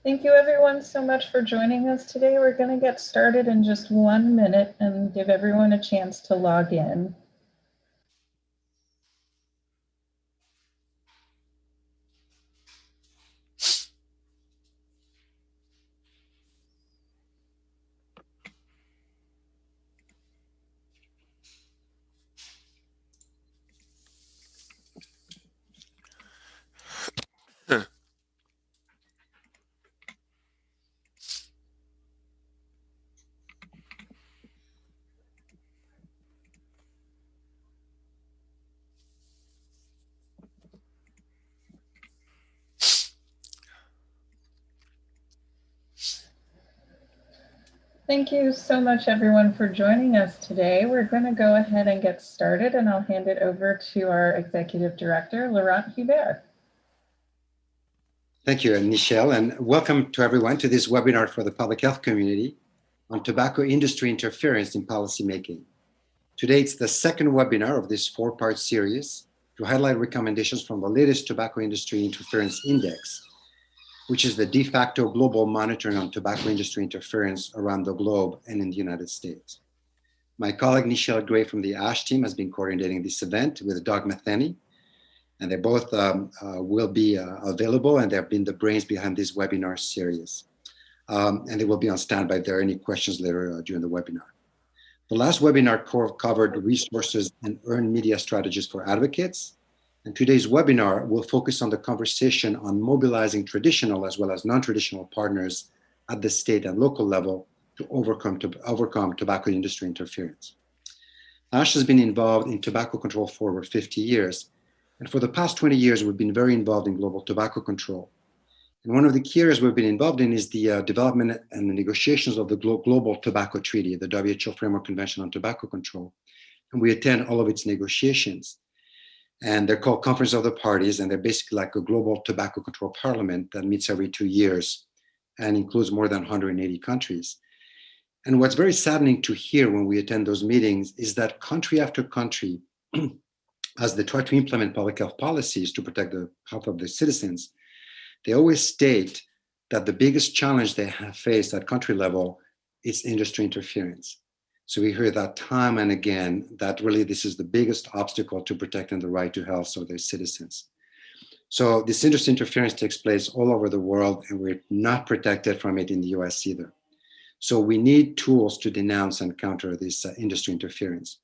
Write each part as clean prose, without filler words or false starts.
Thank you everyone so much for joining us today. We're going to get started in just 1 minute and give everyone a chance to log in. Thank you so much everyone for joining us today. We're going to go ahead and get started, and I'll hand it over to our Executive Director, Laurent Hubert. Thank you, Michelle, and welcome to everyone to this webinar for the public health community on tobacco industry interference in policymaking. Today, it's the second webinar of this four-part series to highlight recommendations from the latest Tobacco Industry Interference Index, which is the de facto global monitoring on tobacco industry interference around the globe and in the United States. My colleague, Michelle Gray from the ASH team, has been coordinating this event with Doug Matheny, and they both will be available, and they've been the brains behind this webinar series. And they will be on standby if there are any questions later during the webinar. The last webinar covered resources and earned media strategies for advocates. And today's webinar will focus on the conversation on mobilizing traditional as well as non-traditional partners at the state and local level to overcome tobacco industry interference. ASH has been involved in tobacco control for over 50 years. And for the past 20 years, we've been very involved in global tobacco control. And one of the key areas we've been involved in is the development and the negotiations of the Global Tobacco Treaty, the WHO Framework Convention on Tobacco Control. And we attend all of its negotiations. And they're called Conference of the Parties, and they're basically like a global tobacco control parliament that meets every 2 years and includes more than 180 countries. And what's very saddening to hear when we attend those meetings is that country after country, as they try to implement public health policies to protect the health of their citizens, they always state that the biggest challenge they have faced at country level is industry interference. So we hear that time and again, that really this is the biggest obstacle to protecting the right to health of their citizens. So this industry interference takes place all over the world, and we're not protected from it in the US either. So we need tools to denounce and counter this industry interference.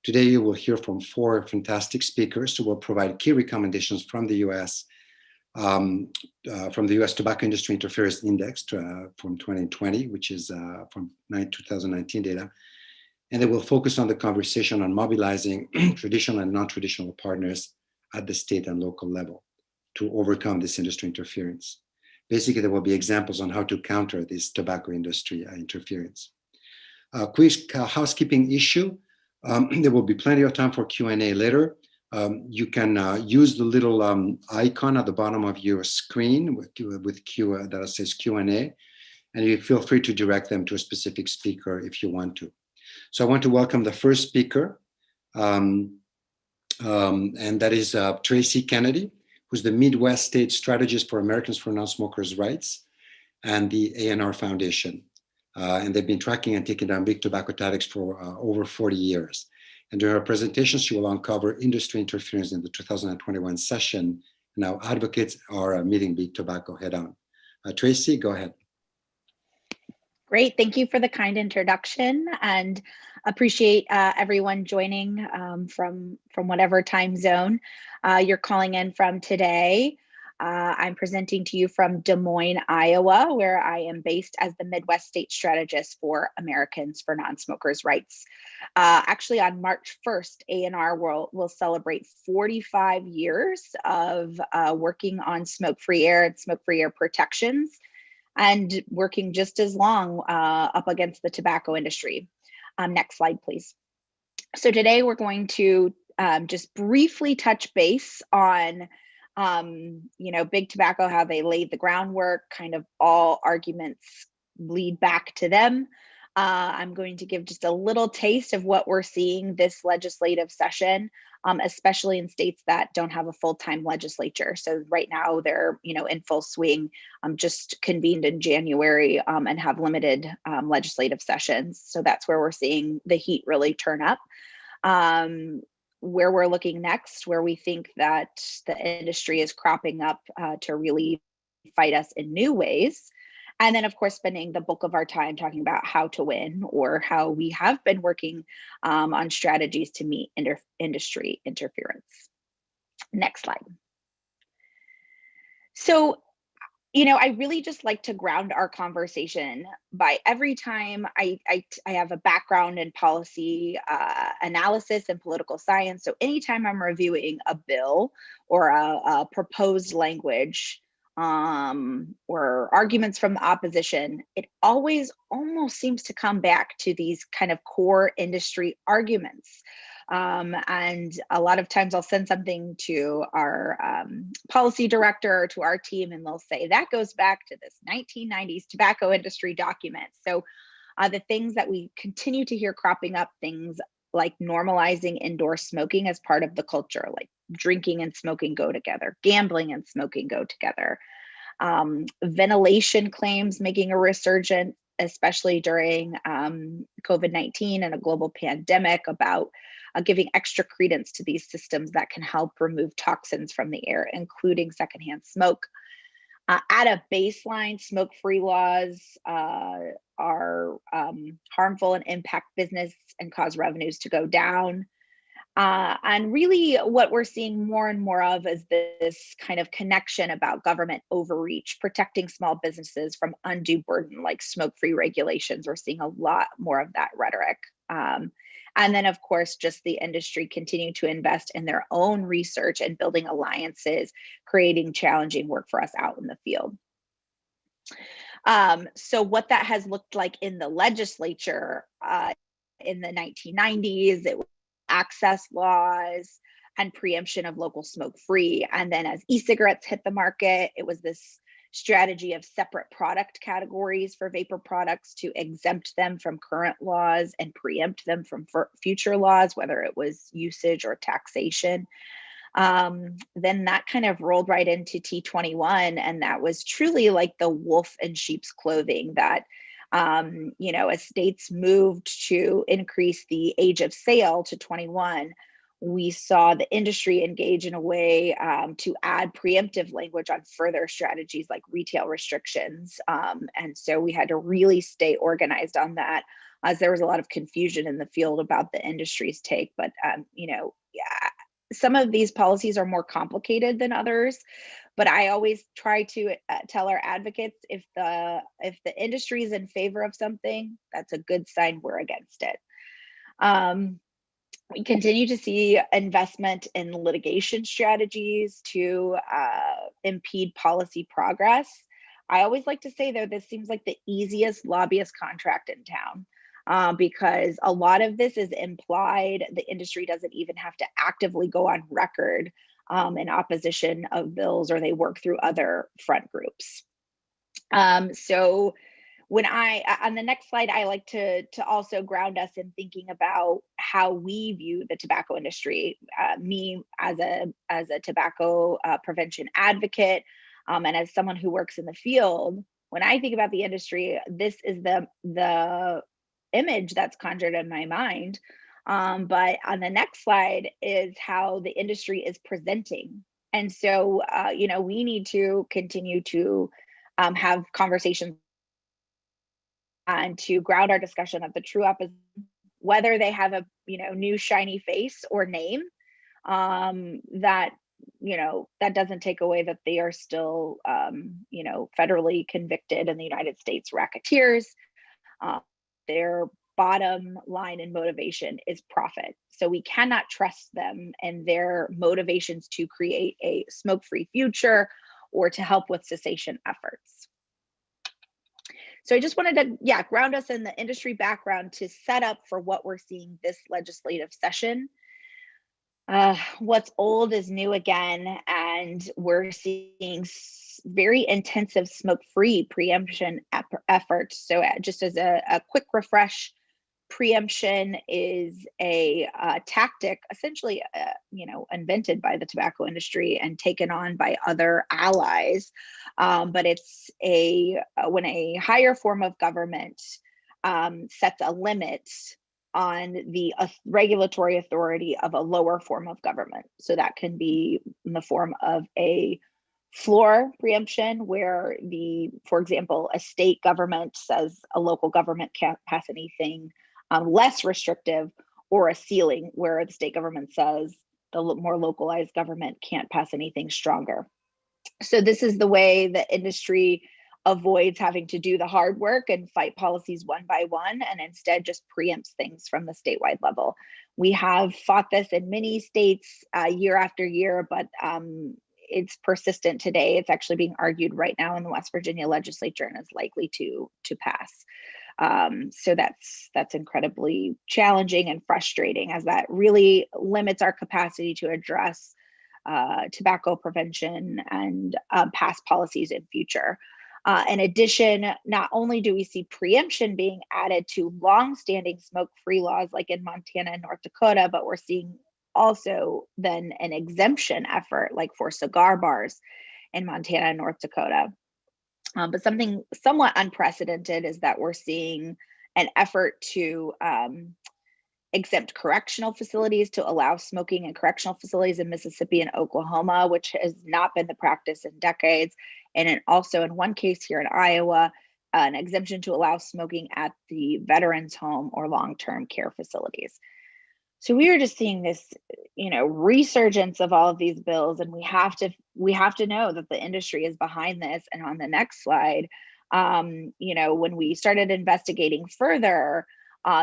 Today, you will hear from 4 fantastic speakers who will provide key recommendations from the US Tobacco Industry Interference Index from 2020, which is from 2019 data. And they will focus on the conversation on mobilizing traditional and non-traditional partners at the state and local level to overcome this industry interference. Basically, there will be examples on how to counter this tobacco industry interference. Quick housekeeping issue. There will be plenty of time for Q&A later. You can use the little icon at the bottom of your screen with that says Q&A, and you feel free to direct them to a specific speaker if you want to. So I want to welcome the first speaker, and that is Traci Kennedy, who's the Midwest State Strategist for Americans for Non-Smokers' Rights and the A&R Foundation. And they've been tracking and taking down big tobacco tactics for over 40 years. And during her presentation, she will uncover industry interference in the 2021 session and how advocates are meeting big tobacco head on. Traci, go ahead. Great, thank you for the kind introduction, and appreciate everyone joining from whatever time zone you're calling in from today. I'm presenting to you from Des Moines, Iowa, where I am based as the Midwest State Strategist for Americans for Non-Smokers' Rights. Actually, on March 1st, A&R will celebrate 45 years of working on smoke-free air and smoke-free air protections, and working just as long up against the tobacco industry. Next slide, please. So today we're going to just briefly touch base on big tobacco, how they laid the groundwork, kind of all arguments lead back to them. I'm going to give just a little taste of what we're seeing this legislative session, especially in states that don't have a full-time legislature. So right now they're, in full swing, just convened in January and have limited legislative sessions. So that's where we're seeing the heat really turn up. Where we're looking next, where we think that the industry is cropping up to really fight us in new ways. And then, of course, spending the bulk of our time talking about how to win, or how we have been working on strategies to meet industry interference. Next slide. So, I really just like to ground our conversation by every time I have a background in policy analysis and political science. So anytime I'm reviewing a bill or a proposed language, or arguments from the opposition, it always almost seems to come back to these kind of core industry arguments. And a lot of times I'll send something to our policy director or to our team, and they'll say, that goes back to this 1990s tobacco industry document. So the things that we continue to hear cropping up, things like normalizing indoor smoking as part of the culture, like drinking and smoking go together, gambling and smoking go together. Ventilation claims making a resurgence, especially during COVID-19 and a global pandemic, about giving extra credence to these systems that can help remove toxins from the air, including secondhand smoke. At a baseline, smoke-free laws are harmful and impact business and cause revenues to go down. And really what we're seeing more and more of is this kind of connection about government overreach, protecting small businesses from undue burden, like smoke-free regulations. We're seeing a lot more of that rhetoric. And then, of course, just the industry continue to invest in their own research and building alliances, creating challenging work for us out in the field. So what that has looked like in the legislature in the 1990s, it was access laws and preemption of local smoke-free. And then as e-cigarettes hit the market, it was this strategy of separate product categories for vapor products to exempt them from current laws and preempt them from future laws, whether it was usage or taxation. Then that kind of rolled right into T21, and that was truly like the wolf in sheep's clothing that as states moved to increase the age of sale to 21, we saw the industry engage in a way to add preemptive language on further strategies like retail restrictions. And so we had to really stay organized on that, as there was a lot of confusion in the field about the industry's take. But, some of these policies are more complicated than others. But I always try to tell our advocates, if the industry is in favor of something, that's a good sign we're against it. We continue to see investment in litigation strategies to impede policy progress. I always like to say, though, this seems like the easiest lobbyist contract in town. Because a lot of this is implied. The industry doesn't even have to actively go on record in opposition of bills, or they work through other front groups. So when on the next slide, I like to also ground us in thinking about how we view the tobacco industry. Me as a tobacco prevention advocate, and as someone who works in the field, when I think about the industry, this is the image that's conjured in my mind. But on the next slide is how the industry is presenting. And so, we need to continue to have conversations and to ground our discussion of the true opposition, whether they have a, new shiny face or name, that doesn't take away that they are still, federally convicted in the United States racketeers. Their bottom line and motivation is profit. So we cannot trust them and their motivations to create a smoke-free future or to help with cessation efforts. So I just wanted to, ground us in the industry background to set up for what we're seeing this legislative session. What's old is new again, and we're seeing very intensive smoke-free preemption efforts. So just as a quick refresh, preemption is a tactic essentially invented by the tobacco industry and taken on by other allies, but it's when a higher form of government sets a limit on the regulatory authority of a lower form of government. So that can be in the form of a floor preemption, where for example, a state government says a local government can't pass anything less restrictive, or a ceiling where the state government says the more localized government can't pass anything stronger. So this is the way the industry avoids having to do the hard work and fight policies one by one, and instead just preempts things from the statewide level. We have fought this in many states year after year, but it's persistent today. It's actually being argued right now in the West Virginia legislature and is likely to pass. So that's incredibly challenging and frustrating, as that really limits our capacity to address tobacco prevention and pass policies in future. In addition, not only do we see preemption being added to longstanding smoke-free laws like in Montana and North Dakota, but we're seeing also then an exemption effort like for cigar bars in Montana and North Dakota. But something somewhat unprecedented is that we're seeing an effort to exempt correctional facilities, to allow smoking in correctional facilities in Mississippi and Oklahoma, which has not been the practice in decades. And also in one case here in Iowa, an exemption to allow smoking at the veterans' home or long-term care facilities. So we are just seeing this, resurgence of all of these bills, and we have to know that the industry is behind this. And on the next slide, when we started investigating further,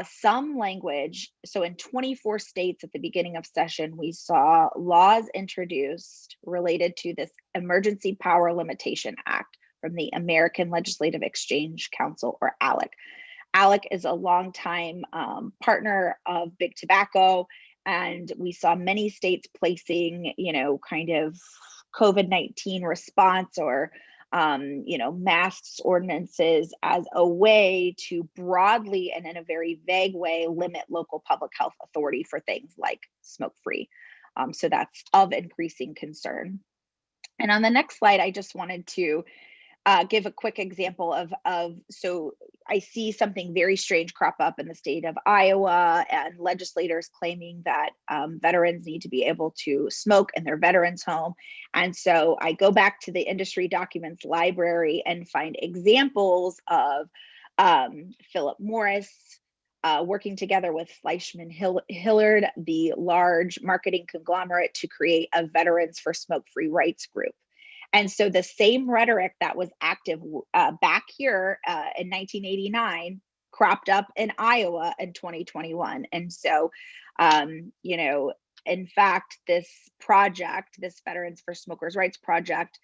some language. So in 24 states at the beginning of session, we saw laws introduced related to this Emergency Power Limitation Act from the American Legislative Exchange Council, or ALEC. ALEC is a longtime partner of Big Tobacco, and we saw many states placing, kind of COVID-19 response or masks ordinances as a way to broadly and in a very vague way limit local public health authority for things like smoke-free. So that's of increasing concern. And on the next slide, I just wanted to give a quick example so I see something very strange crop up in the state of Iowa, and legislators claiming that veterans need to be able to smoke in their veterans' home. And so I go back to the industry documents library and find examples of Philip Morris working together with Fleischmann Hillard, the large marketing conglomerate, to create a Veterans for Smoke-Free Rights group. And so the same rhetoric that was active back here in 1989 cropped up in Iowa in 2021. And so, in fact, this project, this Veterans for Smokers' Rights project,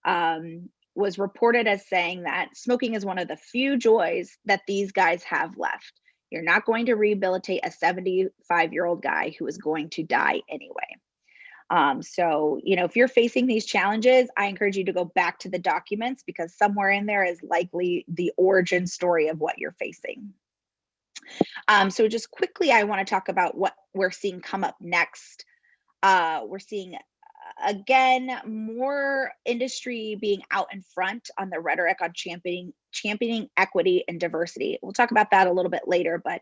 was reported as saying that smoking is one of the few joys that these guys have left. You're not going to rehabilitate a 75-year-old guy who is going to die anyway. So, if you're facing these challenges, I encourage you to go back to the documents, because somewhere in there is likely the origin story of what you're facing. So just quickly, I want to talk about what we're seeing come up next. We're seeing, again, more industry being out in front on the rhetoric on championing equity and diversity. We'll talk about that a little bit later, but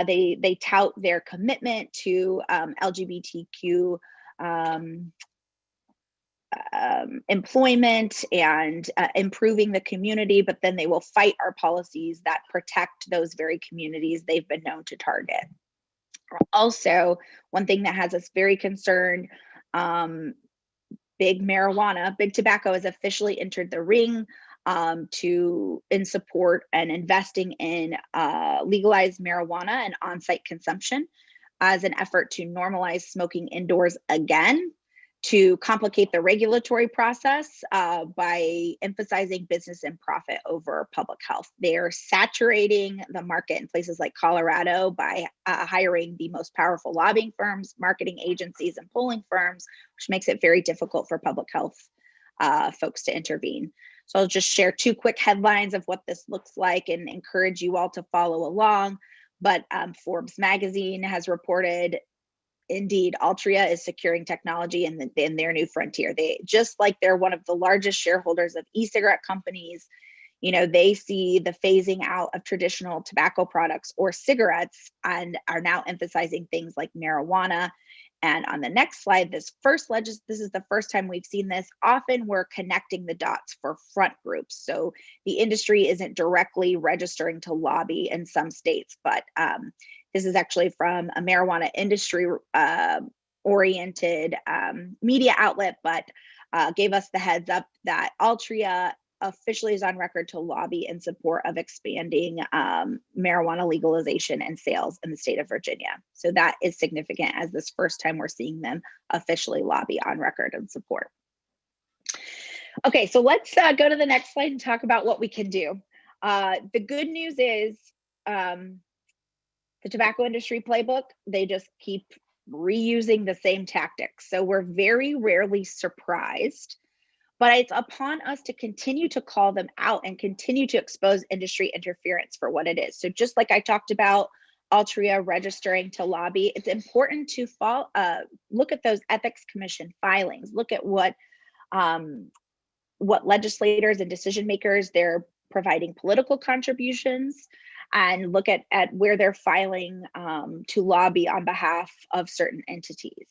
they tout their commitment to LGBTQ employment and improving the community, but then they will fight our policies that protect those very communities they've been known to target. Also, one thing that has us very concerned, big tobacco has officially entered the ring in support and investing in legalized marijuana and on-site consumption as an effort to normalize smoking indoors again. to complicate the regulatory process by emphasizing business and profit over public health. They're saturating the market in places like Colorado by hiring the most powerful lobbying firms, marketing agencies, and polling firms, which makes it very difficult for public health folks to intervene. So I'll just share two quick headlines of what this looks like and encourage you all to follow along. But Forbes magazine has reported, indeed, Altria is securing technology in their new frontier. They, just like they're one of the largest shareholders of e-cigarette companies, you know, they see the phasing out of traditional tobacco products or cigarettes and are now emphasizing things like marijuana. And on the next slide, this is the first time we've seen this. Often we're connecting the dots for front groups. So the industry isn't directly registering to lobby in some states, but this is actually from a marijuana industry oriented media outlet, but gave us the heads up that Altria officially is on record to lobby in support of expanding marijuana legalization and sales in the state of Virginia. So that is significant, as this first time we're seeing them officially lobby on record in support. Okay, so let's go to the next slide and talk about what we can do. The good news is the tobacco industry playbook, they just keep reusing the same tactics. So we're very rarely surprised, but it's upon us to continue to call them out and continue to expose industry interference for what it is. So just like I talked about Altria registering to lobby, it's important to look at those ethics commission filings, look at what legislators and decision makers, they're providing political contributions, and look at where they're filing to lobby on behalf of certain entities.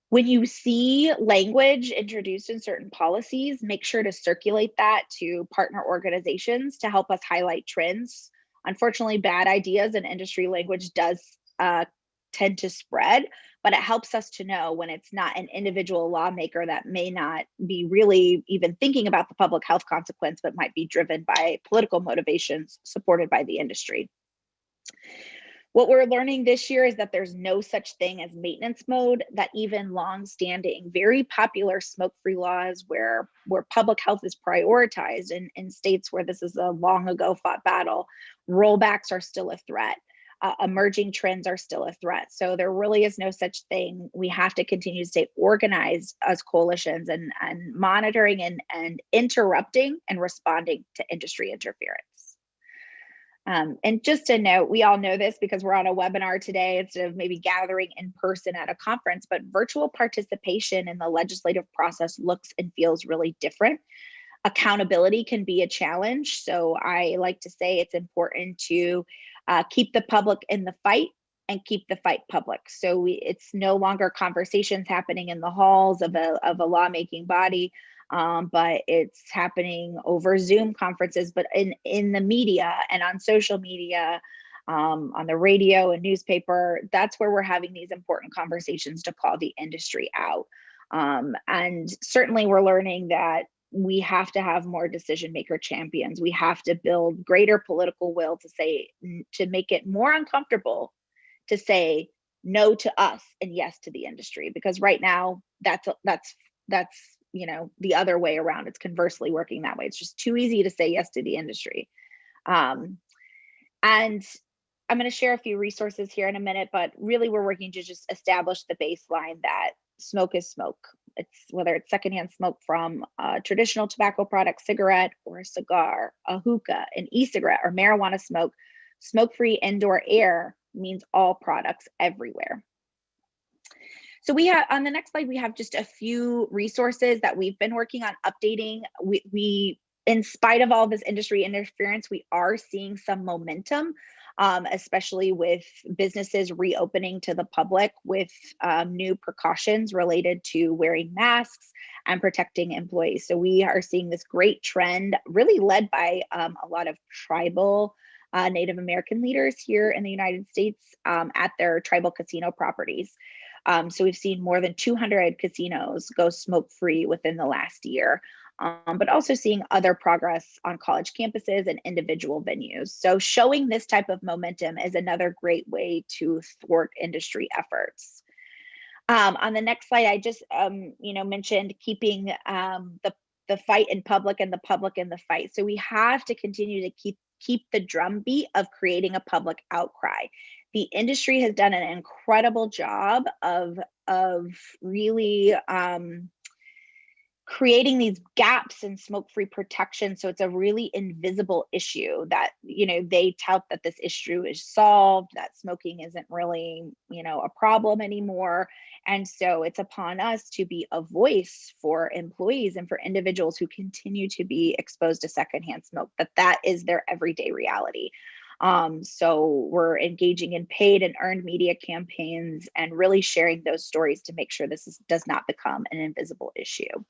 When you see language introduced in certain policies, make sure to circulate that to partner organizations to help us highlight trends. Unfortunately, bad ideas and industry language does tend to spread, but it helps us to know when it's not an individual lawmaker that may not be really even thinking about the public health consequence, but might be driven by political motivations supported by the industry. What we're learning this year is that there's no such thing as maintenance mode, that even long-standing, very popular smoke-free laws where public health is prioritized in states where this is a long ago fought battle, rollbacks are still a threat. Emerging trends are still a threat. So there really is no such thing. We have to continue to stay organized as coalitions and monitoring and interrupting and responding to industry interference. And just a note, we all know this because we're on a webinar today instead of maybe gathering in person at a conference, but virtual participation in the legislative process looks and feels really different. Accountability can be a challenge. So I like to say it's important to keep the public in the fight and keep the fight public. So it's no longer conversations happening in the halls of a lawmaking body, but it's happening over Zoom conferences, but in the media and on social media, on the radio and newspaper. That's where we're having these important conversations to call the industry out. And certainly we're learning that we have to have more decision maker champions. We have to build greater political will to make it more uncomfortable to say no to us and yes to the industry, because right now that's the other way around. It's conversely working that way. It's just too easy to say yes to the industry. And I'm going to share a few resources here in a minute, but really we're working to just establish the baseline that smoke is smoke. It's whether it's secondhand smoke from a traditional tobacco product, cigarette, or a cigar, a hookah, an e-cigarette, or marijuana smoke. Smoke-free indoor air means all products everywhere. So we have, on the next slide, we have just a few resources that we've been working on updating. We in spite of all this industry interference, we are seeing some momentum, especially with businesses reopening to the public with new precautions related to wearing masks and protecting employees. So we are seeing this great trend really led by a lot of tribal Native American leaders here in the United States at their tribal casino properties. So we've seen more than 200 casinos go smoke-free within the last year. But also seeing other progress on college campuses and individual venues. So showing this type of momentum is another great way to thwart industry efforts. On the next slide, I just mentioned keeping the fight in public and the public in the fight. So we have to continue to keep the drumbeat of creating a public outcry. The industry has done an incredible job of really creating these gaps in smoke-free protection. So it's a really invisible issue that, they tout that this issue is solved, that smoking isn't really, a problem anymore. And so it's upon us to be a voice for employees and for individuals who continue to be exposed to secondhand smoke, that is their everyday reality. So we're engaging in paid and earned media campaigns and really sharing those stories to make sure this does not become an invisible issue.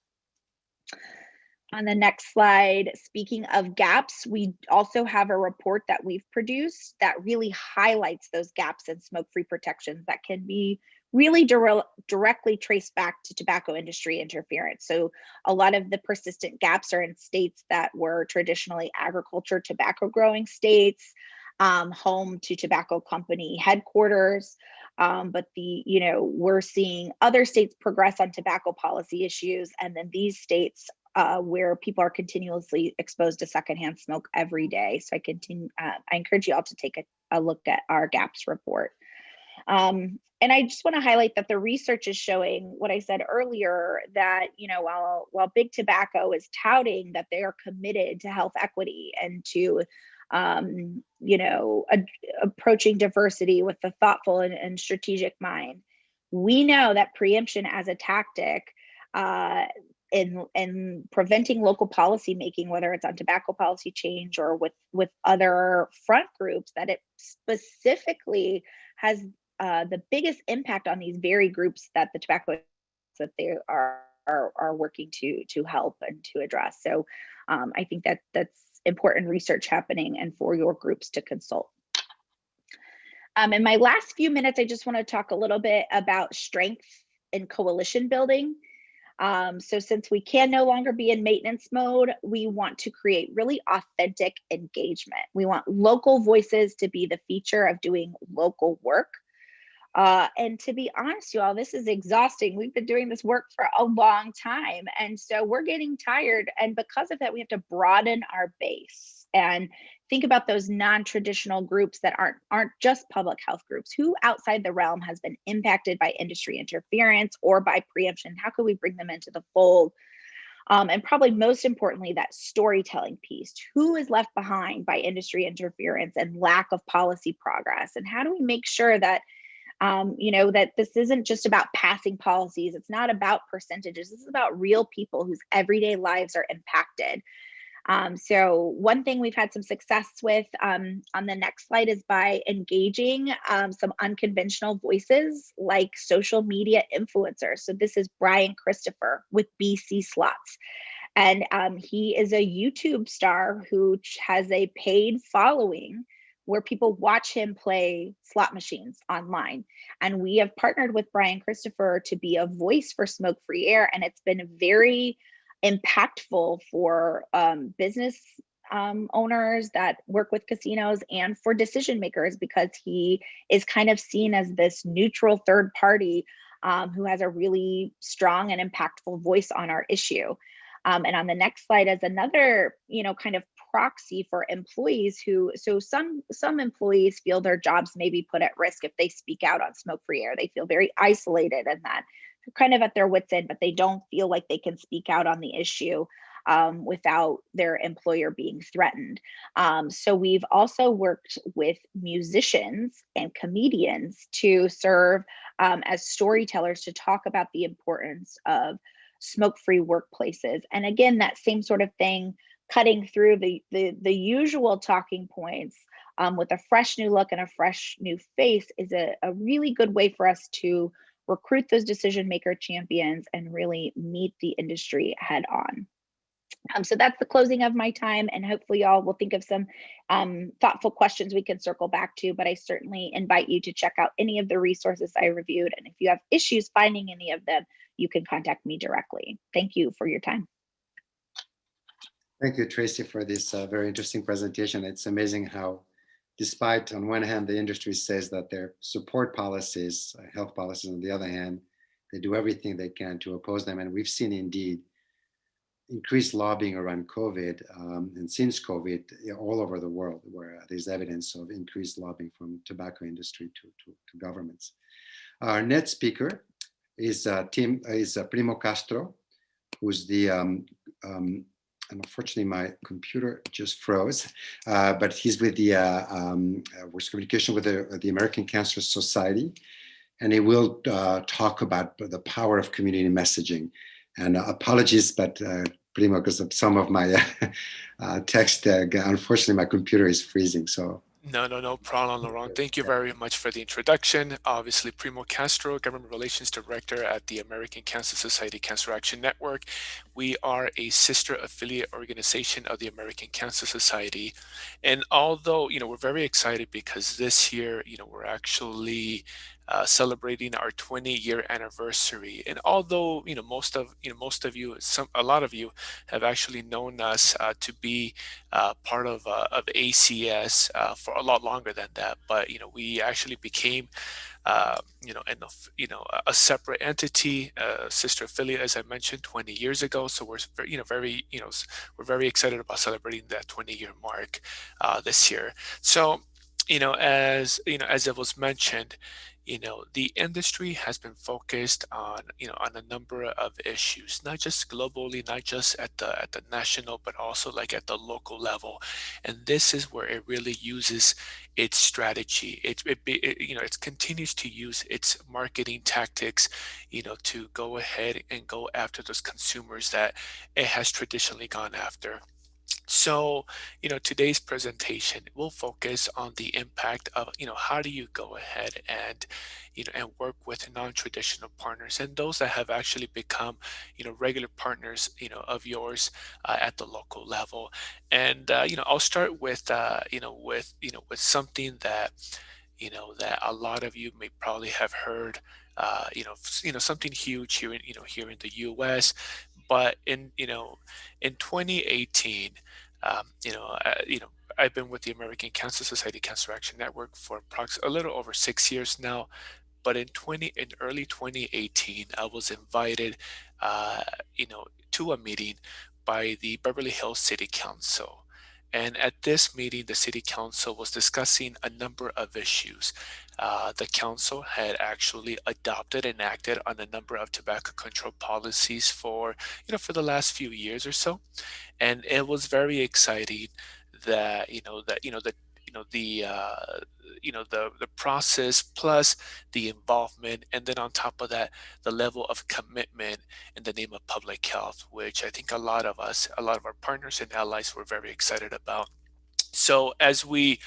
On the next slide, speaking of gaps, we also have a report that we've produced that really highlights those gaps in smoke-free protections that can be really directly traced back to tobacco industry interference. So a lot of the persistent gaps are in states that were traditionally agriculture tobacco growing states, home to tobacco company headquarters. But we're seeing other states progress on tobacco policy issues, and then these states where people are continuously exposed to secondhand smoke every day. So I encourage you all to take a look at our gaps report. And I just want to highlight that the research is showing what I said earlier, that while big tobacco is touting that they are committed to health equity and to approaching diversity with a thoughtful and strategic mind, we know that preemption as a tactic in preventing local policy making, whether it's on tobacco policy change or with other front groups, that it specifically has the biggest impact on these very groups that the tobacco that they are working to help and to address. So I think that's important research happening and for your groups to consult. In my last few minutes, I just want to talk a little bit about strength and coalition building. So since we can no longer be in maintenance mode, we want to create really authentic engagement. We want local voices to be the feature of doing local work. And to be honest, you all, this is exhausting. We've been doing this work for a long time. And so we're getting tired. And because of that, we have to broaden our base and think about those non-traditional groups that aren't just public health groups. Who outside the realm has been impacted by industry interference or by preemption? How can we bring them into the fold? And probably most importantly, that storytelling piece. Who is left behind by industry interference and lack of policy progress? And how do we make sure that that this isn't just about passing policies? It's not about percentages. This is about real people whose everyday lives are impacted. So one thing we've had some success with on the next slide is by engaging some unconventional voices like social media influencers. So this is Brian Christopher with BC Slots. And he is a YouTube star who has a paid following where people watch him play slot machines online. And we have partnered with Brian Christopher to be a voice for smoke-free air. And it's been very impactful for business owners that work with casinos and for decision makers, because he is kind of seen as this neutral third party who has a really strong and impactful voice on our issue. And on the next slide is another, kind of proxy for employees so some employees feel their jobs may be put at risk if they speak out on smoke-free air. They feel very isolated and that they're kind of at their wits' end, but they don't feel like they can speak out on the issue without their employer being threatened. So we've also worked with musicians and comedians to serve as storytellers to talk about the importance of smoke-free workplaces. And again, that same sort of thing, cutting through the usual talking points with a fresh new look and a fresh new face is a really good way for us to recruit those decision maker champions and really meet the industry head on. So that's the closing of my time, and hopefully y'all will think of some thoughtful questions we can circle back to, but I certainly invite you to check out any of the resources I reviewed. And if you have issues finding any of them, you can contact me directly. Thank you for your time. Thank you, Traci, for this very interesting presentation. It's amazing how, despite on one hand, the industry says that their support policies, health policies on the other hand, they do everything they can to oppose them. And we've seen indeed increased lobbying around COVID, and since COVID all over the world, where there's evidence of increased lobbying from tobacco industry to governments. Our next speaker is Primo Castro, who's the and unfortunately my computer just froze, but he's with the works communication with the American Cancer Society, and he will talk about the power of community messaging. And apologies, but Primo, because of some of my text, unfortunately my computer is freezing. So. No problem, Laurent. Thank you very much for the introduction. Obviously, Primo Castro, Government Relations Director at the American Cancer Society Cancer Action Network. We are a sister affiliate organization of the American Cancer Society. And although, we're very excited because this year, we're actually celebrating our 20-year anniversary. And although, most of you, a lot of you have actually known us to be part of ACS for a lot longer than that, but we actually became a separate entity, sister affiliate, as I mentioned, 20 years ago. So we're we're very excited about celebrating that 20-year mark this year. So as it was mentioned, the industry has been focused on on a number of issues, not just globally, not just at the national, but also like at the local level. And this is where it really uses its strategy. It continues to use its marketing tactics, to go ahead and go after those consumers that it has traditionally gone after. So, today's presentation will focus on the impact of, how do you go ahead and, and work with non-traditional partners and those that have actually become, regular partners, of yours at the local level. And, I'll start with, with something that, that a lot of you may probably have heard, something huge here in, here in the U.S. But in 2018, I've been with the American Cancer Society Cancer Action Network for a little over 6 years now. But in early 2018, I was invited, to a meeting by the Beverly Hills City Council. And at this meeting, the City Council was discussing a number of issues. The council had actually adopted and acted on a number of tobacco control policies for the last few years or so, and it was very exciting that the process plus the involvement, and then on top of that, the level of commitment in the name of public health, which I think a lot of our partners and allies were very excited about. So as we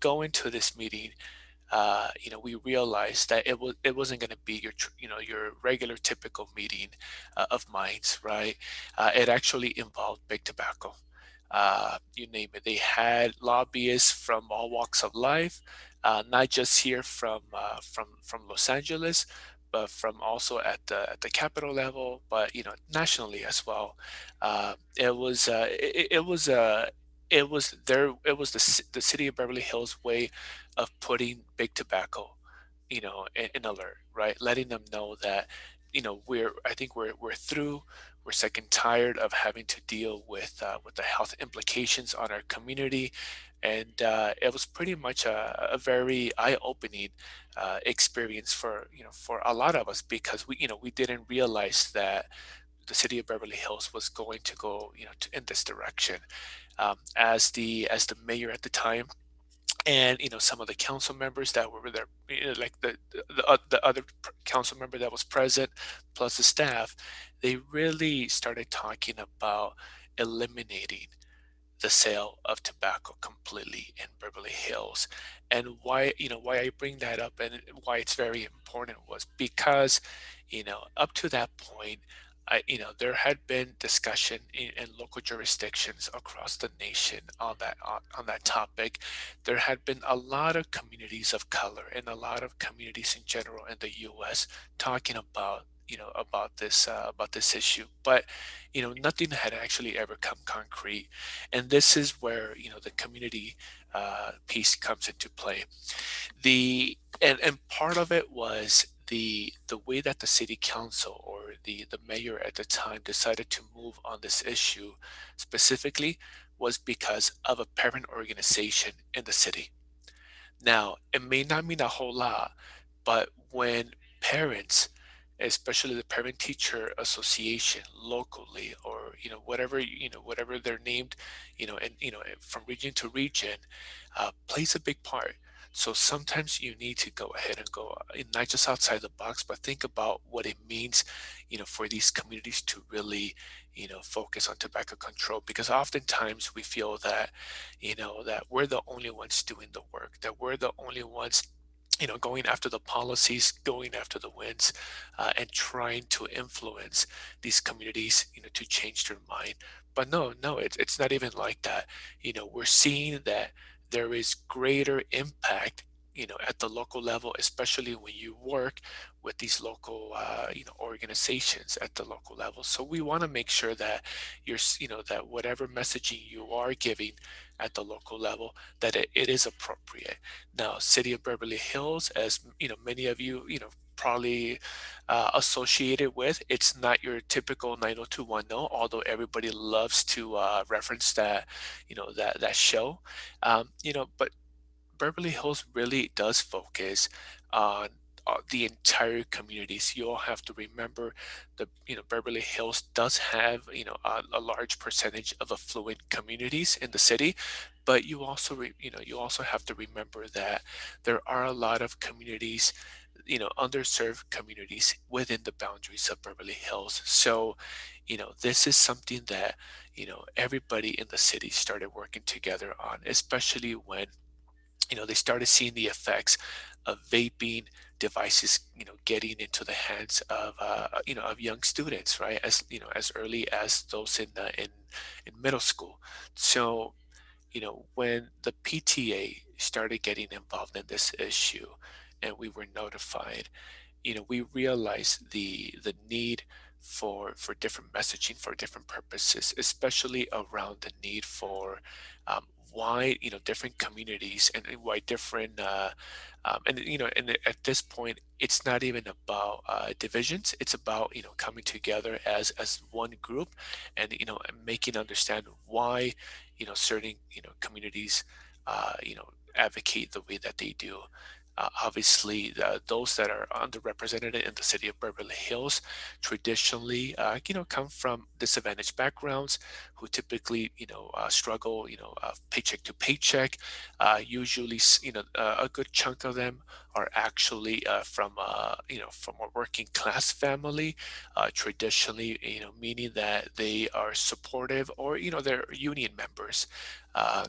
go into this meeting, we realized that it wasn't going to be your regular typical meeting of minds, right? It actually involved big tobacco. You name it. They had lobbyists from all walks of life, not just here from Los Angeles, but from also at the capital level, but nationally as well. The city of Beverly Hills way of putting big tobacco, in alert, right? Letting them know that, I think we're through. We're sick and tired of having to deal with the health implications on our community, and it was pretty much a very eye-opening experience for for a lot of us, because we didn't realize that the city of Beverly Hills was going to go in this direction. As the mayor at the time, and some of the council members that were there, like the other council member that was present, plus the staff, they really started talking about eliminating the sale of tobacco completely in Beverly Hills. And why I bring that up and why it's very important was because up to that point, there had been discussion in local jurisdictions across the nation on that topic. There had been a lot of communities of color and a lot of communities in general in the U.S. talking about about this issue, but nothing had actually ever come concrete. And this is where the community piece comes into play. And part of it was the way that the city council or the mayor at the time decided to move on this issue specifically was because of a parent organization in the city. Now, it may not mean a whole lot, but when parents, especially the parent teacher association locally, or whatever whatever they're named, and from region to region, plays a big part. So sometimes you need to go ahead and go not just outside the box, but think about what it means, for these communities to really, focus on tobacco control. Because oftentimes we feel that, that we're the only ones doing the work, that we're the only ones, going after the policies, going after the wins, and trying to influence these communities, to change their mind. But no, it's not even like that. We're seeing that there is greater impact, at the local level, especially when you work with these local, organizations at the local level. So we want to make sure that that whatever messaging you are giving at the local level, that it is appropriate. Now, City of Beverly Hills, as many of you, probably associated with, it's not your typical 90210, although everybody loves to reference that, that show. But Beverly Hills really does focus on the entire communities. You all have to remember that Beverly Hills does have a large percentage of affluent communities in the city, but you also you also have to remember that there are a lot of communities, underserved communities within the boundaries of Beverly Hills. So this is something that everybody in the city started working together on, especially when they started seeing the effects of vaping devices, getting into the hands of, of young students, right? As as early as those in middle school. So, when the PTA started getting involved in this issue, and we were notified, we realized the need for different messaging for different purposes, especially around the need for why different communities and why different and at this point it's not even about divisions. It's about coming together as one group, and and making understand why certain communities advocate the way that they do. Obviously, those that are underrepresented in the city of Beverly Hills traditionally, come from disadvantaged backgrounds, who typically, struggle, paycheck to paycheck. Usually, a good chunk of them are actually from a working class family, traditionally, meaning that they are supportive, or they're union members. Uh,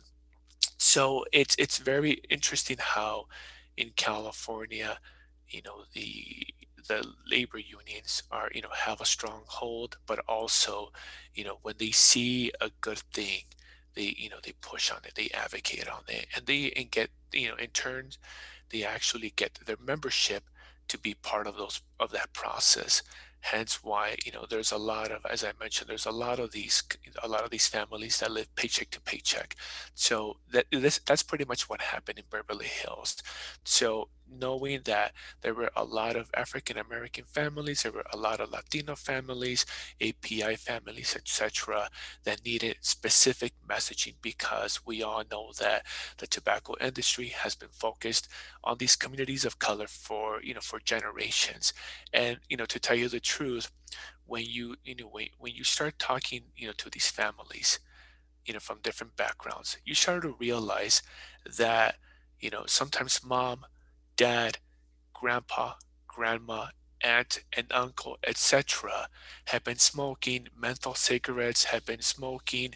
so it's very interesting how in California, the labor unions are have a strong hold, but also when they see a good thing, they push on it, they advocate on it, and they get in turn they actually get their membership to be part of that process. Hence why there's a lot of, as I mentioned, there's a lot of these families that live paycheck to paycheck. So that's pretty much what happened in Beverly Hills. So knowing that there were a lot of African American families, there were a lot of Latino families, API families, etc., that needed specific messaging, because we all know that the tobacco industry has been focused on these communities of color for for generations. And to tell you the truth, when when you start talking to these families from different backgrounds, you start to realize that sometimes mom, dad, grandpa, grandma, aunt, and uncle, etc., have been smoking menthol cigarettes, have been smoking,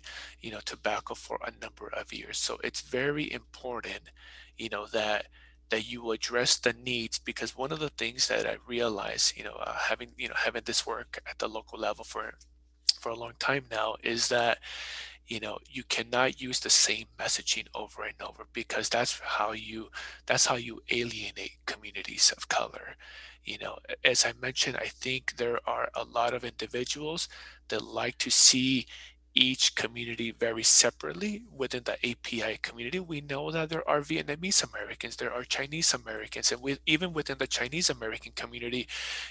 tobacco for a number of years. So it's very important, that you address the needs, because one of the things that I realize, having this work at the local level for a long time now, is that you cannot use the same messaging over and over, because that's how you alienate communities of color. As I mentioned, I think there are a lot of individuals that like to see each community very separately within the API community. We know that there are Vietnamese Americans, there are Chinese Americans, and even within the Chinese American community,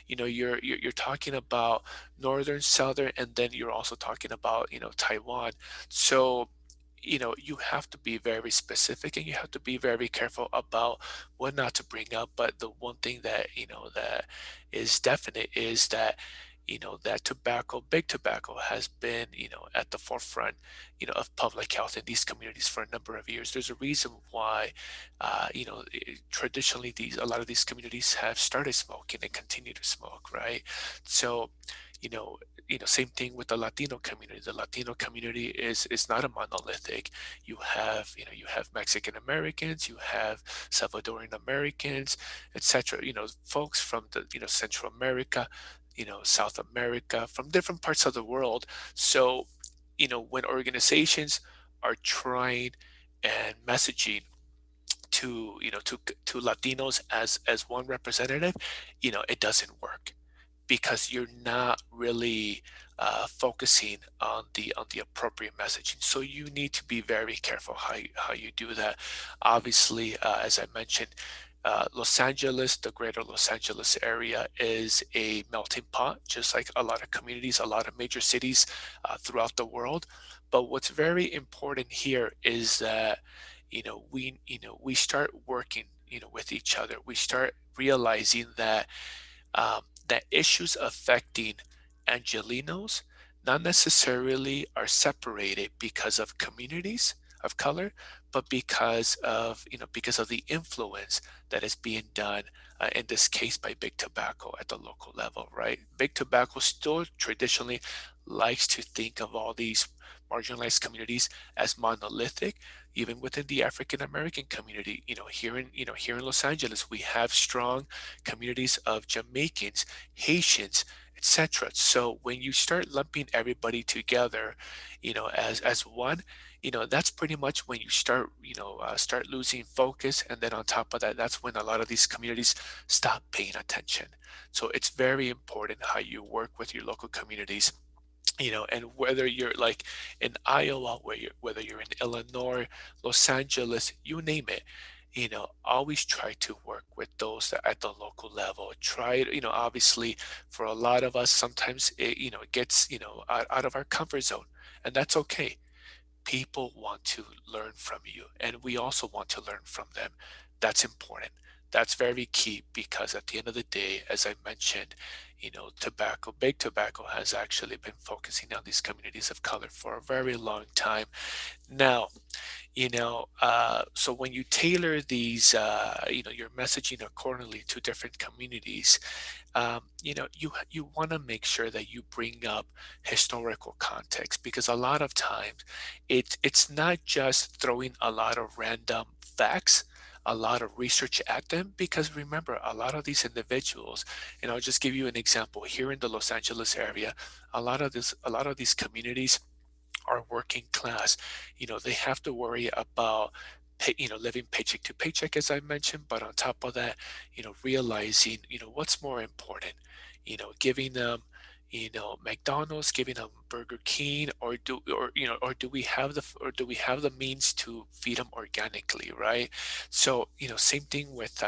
you're talking about northern, southern, and then you're also talking about Taiwan. So you have to be very specific, and you have to be very careful about what not to bring up. But the one thing that that is definite is that that big tobacco has been at the forefront of public health in these communities for a number of years. There's a reason why traditionally a lot of these communities have started smoking and continue to smoke, right? So you know same thing with the Latino community. The Latino community is not a monolithic. You have Mexican Americans, you have Salvadoran Americans, etc. Folks from the Central America, South America, from different parts of the world. So when organizations are trying and messaging to Latinos as one representative, it doesn't work, because you're not really focusing on the appropriate messaging. So you need to be very careful how you do that. Obviously, as I mentioned, Los Angeles, the greater Los Angeles area, is a melting pot, just like a lot of communities, a lot of major cities throughout the world. But what's very important here is that we start working with each other. We start realizing that issues affecting Angelinos not necessarily are separated because of communities of color, but because of the influence that is being done in this case by big tobacco at the local level, right? Big tobacco still traditionally likes to think of all these marginalized communities as monolithic. Even within the African American community, here in Los Angeles, we have strong communities of Jamaicans, Haitians, etc. So when you start lumping everybody together, as one, that's pretty much when you start losing focus. And then on top of that, that's when a lot of these communities stop paying attention. So it's very important how you work with your local communities. And whether you're like in Iowa, whether you're in Illinois, Los Angeles, you name it, always try to work with those that at the local level. Try, obviously for a lot of us, sometimes it gets, out of our comfort zone, and that's okay. People want to learn from you, and we also want to learn from them. That's important. That's very key, because at the end of the day, as I mentioned, big tobacco has actually been focusing on these communities of color for a very long time now. So when you tailor these, your messaging accordingly to different communities, you want to make sure that you bring up historical context, because a lot of times it's not just throwing a lot of random facts, a lot of research at them, because remember, a lot of these individuals, and I'll just give you an example here in the Los Angeles area. A lot of these communities are working class. They have to worry about living paycheck to paycheck, as I mentioned. But on top of that, realizing, what's more important, giving them, McDonald's, giving them Burger King, or do we have the means to feed them organically, right? So, same thing with,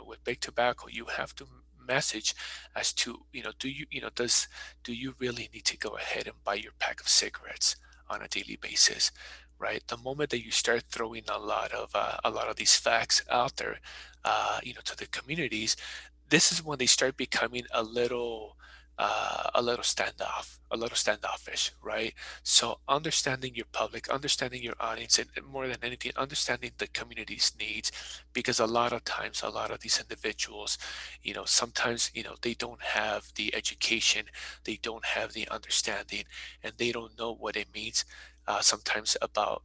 with big tobacco. You have to message as to, do you really need to go ahead and buy your pack of cigarettes on a daily basis, right? The moment that you start throwing a lot of these facts out there, to the communities, this is when they start becoming a little standoffish, right? So understanding your public, understanding your audience, and more than anything, understanding the community's needs, because a lot of times, a lot of these individuals, sometimes, they don't have the education, they don't have the understanding, and they don't know what it means. Sometimes about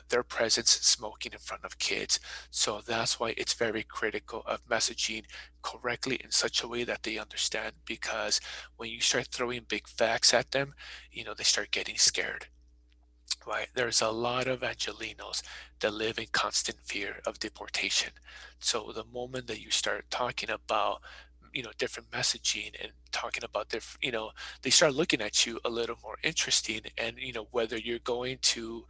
their presence smoking in front of kids. So that's why it's very critical of messaging correctly in such a way that they understand, because when you start throwing big facts at them, they start getting scared, right? There's a lot of Angelinos that live in constant fear of deportation. So the moment that you start talking about different messaging and talking about different, they start looking at you a little more interesting, and whether you're going to,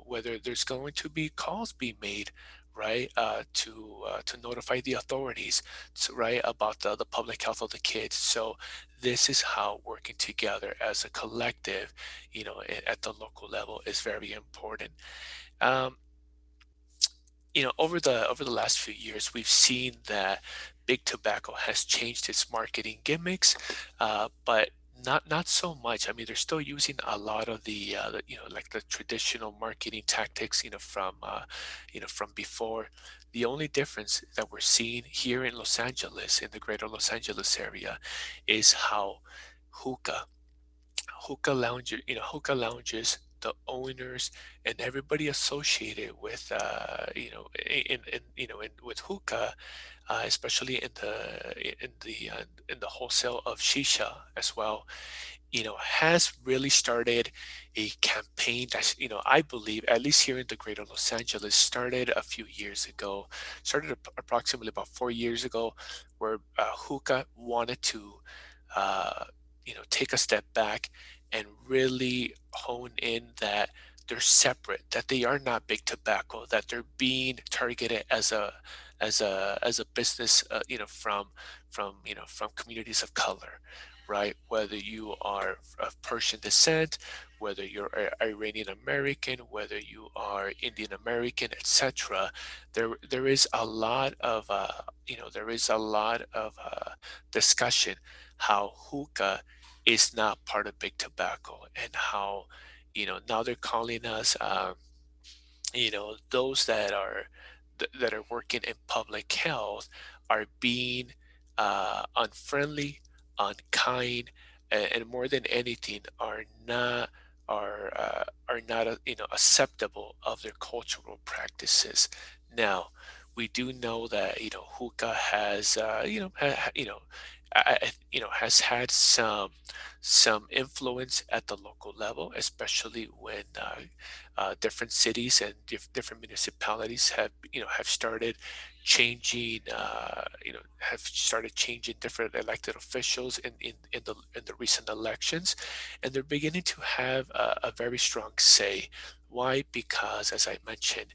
whether there's going to be calls being made, right, to notify the authorities, right, about the public health of the kids. So this is how working together as a collective, at the local level is very important. Um, over the last few years, we've seen that big tobacco has changed its marketing gimmicks, but not so much. I mean, they're still using a lot of like the traditional marketing tactics, from before. The only difference that we're seeing here in Los Angeles, in the greater Los Angeles area, is how hookah hookah lounges, the owners, and everybody associated with, with hookah, especially in the wholesale of shisha as well, has really started a campaign that, I believe, at least here in the greater Los Angeles, started a few years ago, started approximately about 4 years ago, where hookah wanted to, take a step back and really hone in that they're separate, that they are not big tobacco, that they're being targeted as a business, from communities of color, right? Whether you are of Persian descent, whether you're Iranian American, whether you are Indian American, etc. There is a lot of discussion how hookah is not part of big tobacco, and how now they're calling us, those that are working in public health are being unfriendly, unkind, and more than anything are not acceptable of their cultural practices. Now, we do know that hookah has has had some influence at the local level, especially when different cities and different municipalities have started changing, different elected officials in the recent elections, and they're beginning to have a very strong say. Why? Because, as I mentioned,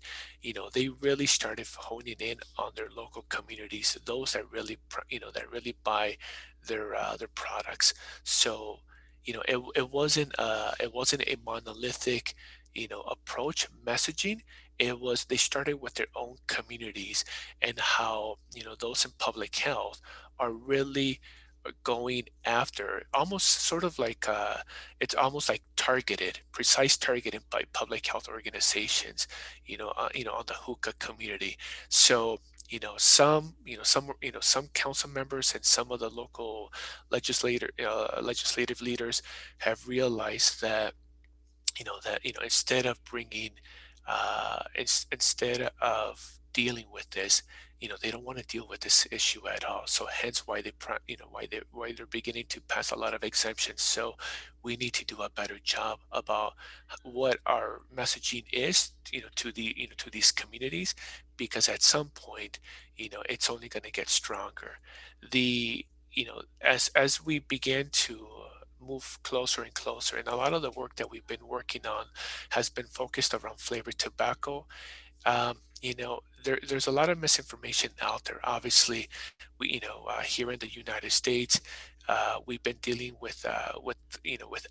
they really started honing in on their local communities, those that really buy their products. So it wasn't a monolithic approach messaging. It was, they started with their own communities, and how those in public health are really going after, almost sort of like, it's almost like targeted, precise targeting by public health organizations, on the hookah community. So some council members and some of the local legislative leaders have realized that, instead of bringing, instead of dealing with this, they don't want to deal with this issue at all. So hence why they're beginning to pass a lot of exemptions. So we need to do a better job about what our messaging is, to these communities, because at some point, it's only going to get stronger. The as we begin to move closer and closer, and a lot of the work that we've been working on has been focused around flavored tobacco. There's a lot of misinformation out there. Obviously, here in the United States, we've been dealing with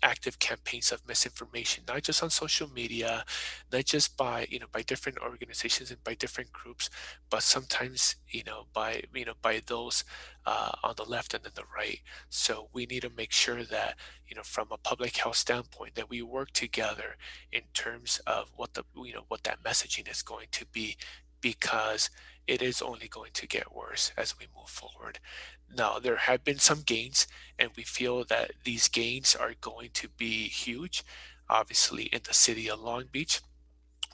active campaigns of misinformation, not just on social media, not just by different organizations and by different groups, but sometimes by those on the left and then the right. So we need to make sure that, from a public health standpoint, that we work together in terms of what that messaging is going to be, because it is only going to get worse as we move forward. Now, there have been some gains, and we feel that these gains are going to be huge. Obviously, in the city of Long Beach,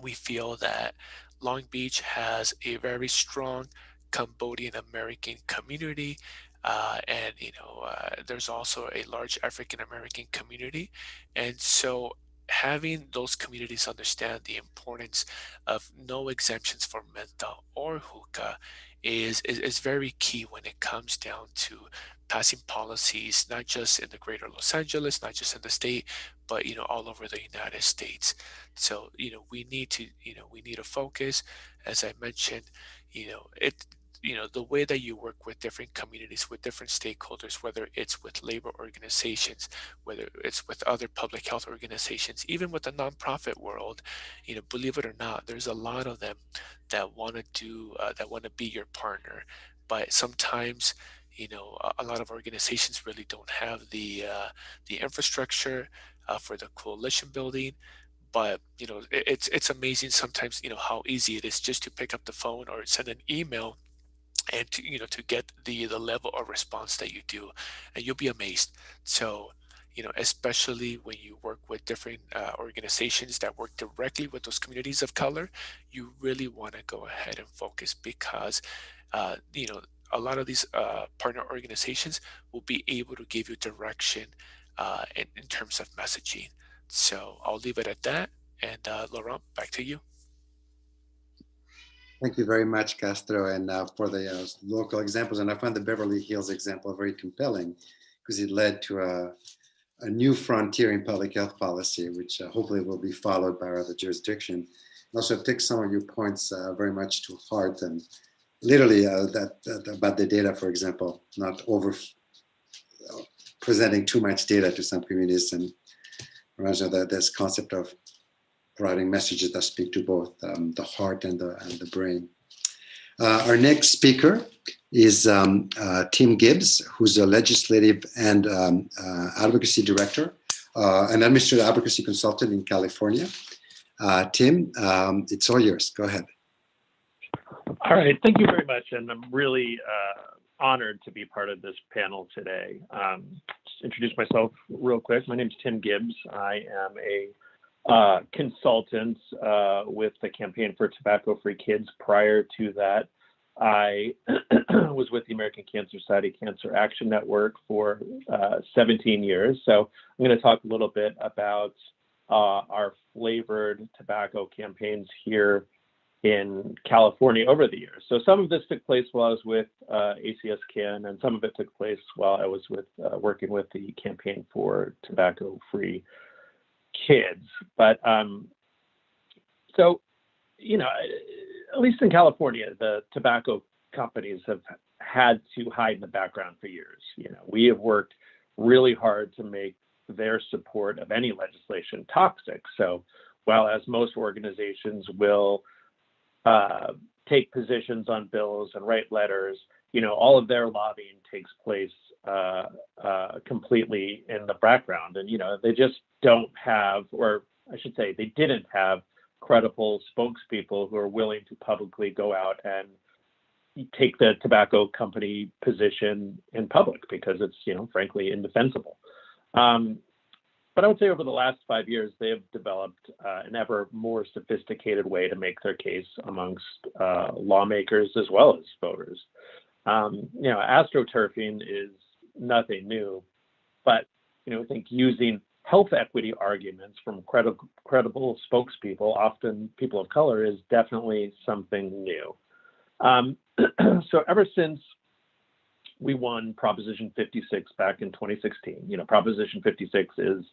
we feel that Long Beach has a very strong Cambodian American community, and there's also a large African American community, and so having those communities understand the importance of no exemptions for menthol or hookah is very key when it comes down to passing policies, not just in the greater Los Angeles, not just in the state, but all over the United States. So we need to focus, as I mentioned, it the way that you work with different communities, with different stakeholders, whether it's with labor organizations, whether it's with other public health organizations, even with the nonprofit world, believe it or not, there's a lot of them that want to that want to be your partner. But sometimes, a lot of organizations really don't have the infrastructure for the coalition building. But it's amazing sometimes how easy it is just to pick up the phone or send an email, and to get the level of response that you do, and you'll be amazed. So especially when you work with different organizations that work directly with those communities of color, you really want to go ahead and focus, because a lot of these partner organizations will be able to give you direction in terms of messaging. So I'll leave it at that, and Laurent, back to you. Thank you very much, Castro, and for the local examples. And I find the Beverly Hills example very compelling, because it led to a new frontier in public health policy, which hopefully will be followed by other jurisdictions. Also, take some of your points very much to heart, and literally that about the data, for example, not over presenting too much data to some communities, and rather this concept of providing messages that speak to both the heart and the brain. Our next speaker is Tim Gibbs, who's a legislative and advocacy director, an administrative advocacy consultant in California. Tim, it's all yours. Go ahead. All right, thank you very much, and I'm really honored to be part of this panel today. Just introduce myself real quick. My name is Tim Gibbs. I am a consultant with the Campaign for Tobacco-Free Kids. Prior to that, I was with the American Cancer Society Cancer Action Network for 17 years. So I'm going to talk a little bit about our flavored tobacco campaigns here in California over the years. So some of this took place while I was with ACS-CAN, and some of it took place while I was with working with the Campaign for Tobacco-Free Kids. But so, at least in California, the tobacco companies have had to hide in the background for years. We have worked really hard to make their support of any legislation toxic. So while as most organizations will take positions on bills and write letters, all of their lobbying takes place completely in the background. And, they just don't have, or I should say, they didn't have credible spokespeople who are willing to publicly go out and take the tobacco company position in public, because it's, frankly, indefensible. But I would say over the last 5 years, they have developed an ever more sophisticated way to make their case amongst lawmakers as well as voters. Astroturfing is nothing new, but I think using health equity arguments from credible spokespeople, often people of color, is definitely something new. So ever since we won Proposition 56 back in 2016, Proposition 56 is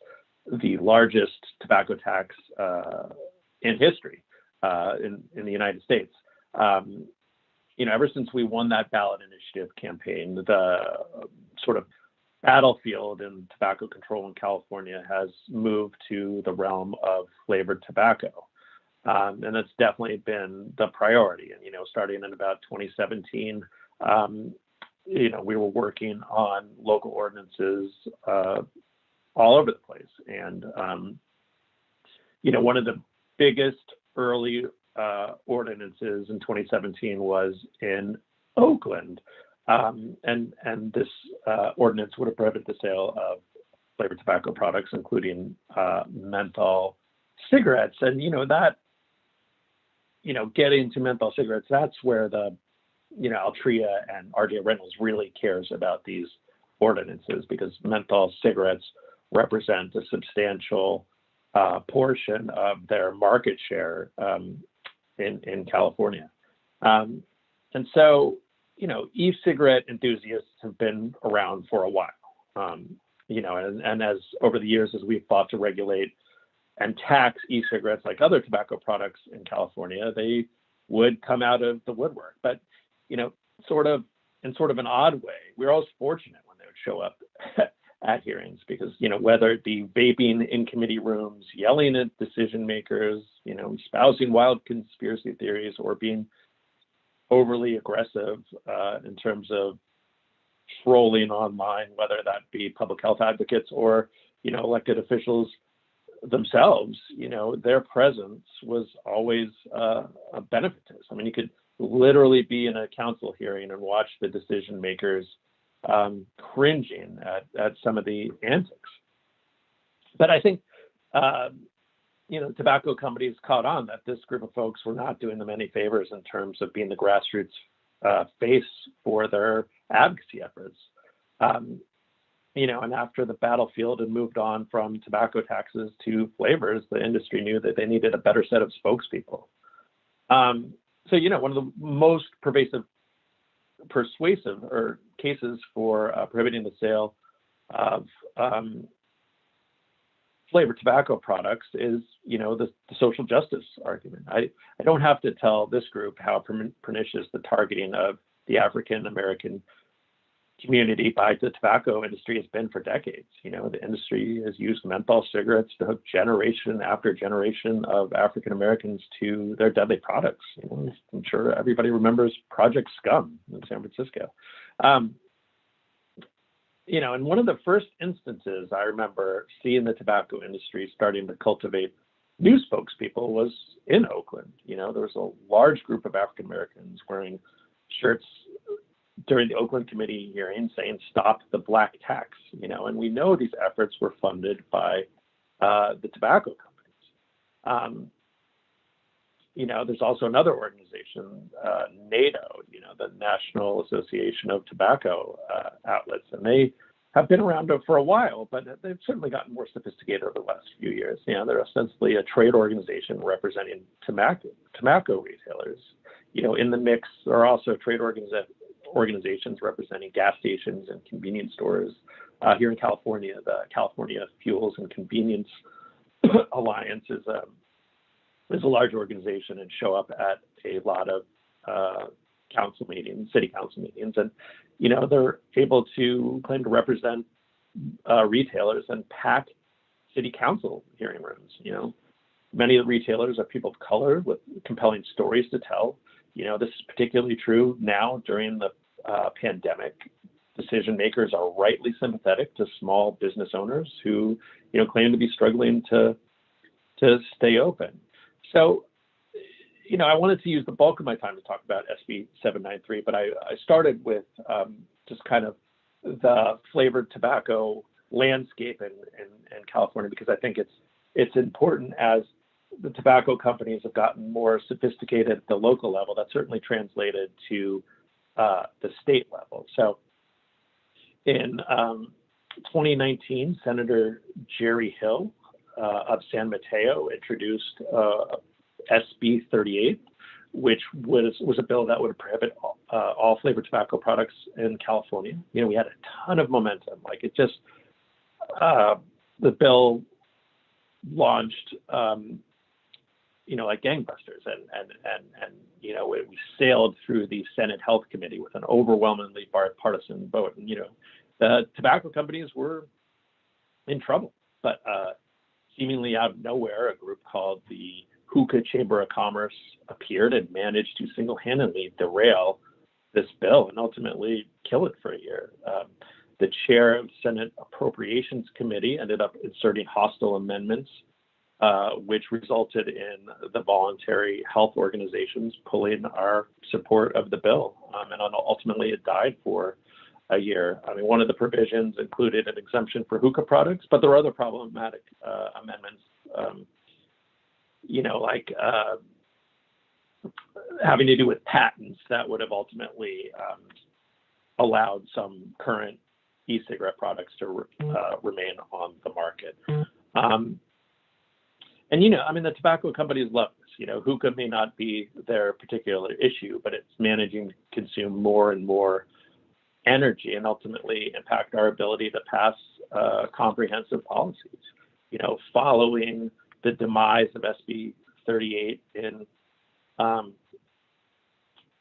the largest tobacco tax in history in the United States. Ever since we won that ballot initiative campaign, the sort of battlefield in tobacco control in California has moved to the realm of flavored tobacco. And that's definitely been the priority. And, starting in about 2017, we were working on local ordinances all over the place. And, one of the biggest early ordinances in 2017 was in Oakland. And this ordinance would have prohibited the sale of flavored tobacco products, including menthol cigarettes. And, getting to menthol cigarettes, that's where the, Altria and RJ Reynolds really cares about these ordinances, because menthol cigarettes represent a substantial portion of their market share in California. And so, e-cigarette enthusiasts have been around for a while. And as over the years, as we've fought to regulate and tax e-cigarettes like other tobacco products in California, they would come out of the woodwork. But, sort of an odd way, we were always fortunate when they would show up at hearings because, whether it be vaping in committee rooms, yelling at decision makers, espousing wild conspiracy theories, or being overly aggressive in terms of trolling online, whether that be public health advocates or, elected officials themselves, their presence was always a benefit to us. I mean, you could literally be in a council hearing and watch the decision makers cringing at some of the antics. But I think, tobacco companies caught on that this group of folks were not doing them any favors in terms of being the grassroots face for their advocacy efforts. And after the battlefield had moved on from tobacco taxes to flavors, the industry knew that they needed a better set of spokespeople. So, one of the most persuasive or cases for prohibiting the sale of flavored tobacco products is, the social justice argument. I don't have to tell this group how pernicious the targeting of the African American community by the tobacco industry has been for decades. The industry has used menthol cigarettes to hook generation after generation of African Americans to their deadly products. I'm sure everybody remembers Project Scum in San Francisco. And one of the first instances I remember seeing the tobacco industry starting to cultivate new spokespeople was in Oakland. There was a large group of African Americans wearing shirts during the Oakland committee hearing saying, "Stop the black tax," and we know these efforts were funded by the tobacco companies. There's also another organization, NATO, the National Association of Tobacco Outlets, and they have been around for a while, but they've certainly gotten more sophisticated over the last few years. They're ostensibly a trade organization representing tobacco retailers. In the mix are also trade organizations representing gas stations and convenience stores. Here in California, the California Fuels and Convenience Alliance is a large organization and show up at a lot of city council meetings, and they're able to claim to represent retailers and pack city council hearing rooms. Many of the retailers are people of color with compelling stories to tell. This is particularly true now during the pandemic. Decision makers are rightly sympathetic to small business owners who, claim to be struggling to stay open. So, I wanted to use the bulk of my time to talk about SB 793, but I started with just kind of the flavored tobacco landscape in California, because I think it's important as the tobacco companies have gotten more sophisticated at the local level. That certainly translated to the state level. So in 2019, Senator Jerry Hill of San Mateo introduced SB 38, which was a bill that would prohibit all flavored tobacco products in California. We had a ton of momentum. The bill launched, like gangbusters, and we sailed through the Senate Health Committee with an overwhelmingly bipartisan vote. And the tobacco companies were in trouble, but seemingly out of nowhere, a group called the Hookah Chamber of Commerce appeared and managed to single-handedly derail this bill and ultimately kill it for a year. The chair of the Senate Appropriations Committee ended up inserting hostile amendments, which resulted in the voluntary health organizations pulling our support of the bill. And ultimately it died for a year. One of the provisions included an exemption for hookah products, but there were other problematic amendments, having to do with patents that would have ultimately allowed some current e-cigarette products to remain on the market. And, I mean, the tobacco companies love this. Hookah may not be their particular issue, but it's managing to consume more and more energy and ultimately impact our ability to pass comprehensive policies. Following the demise of SB 38 in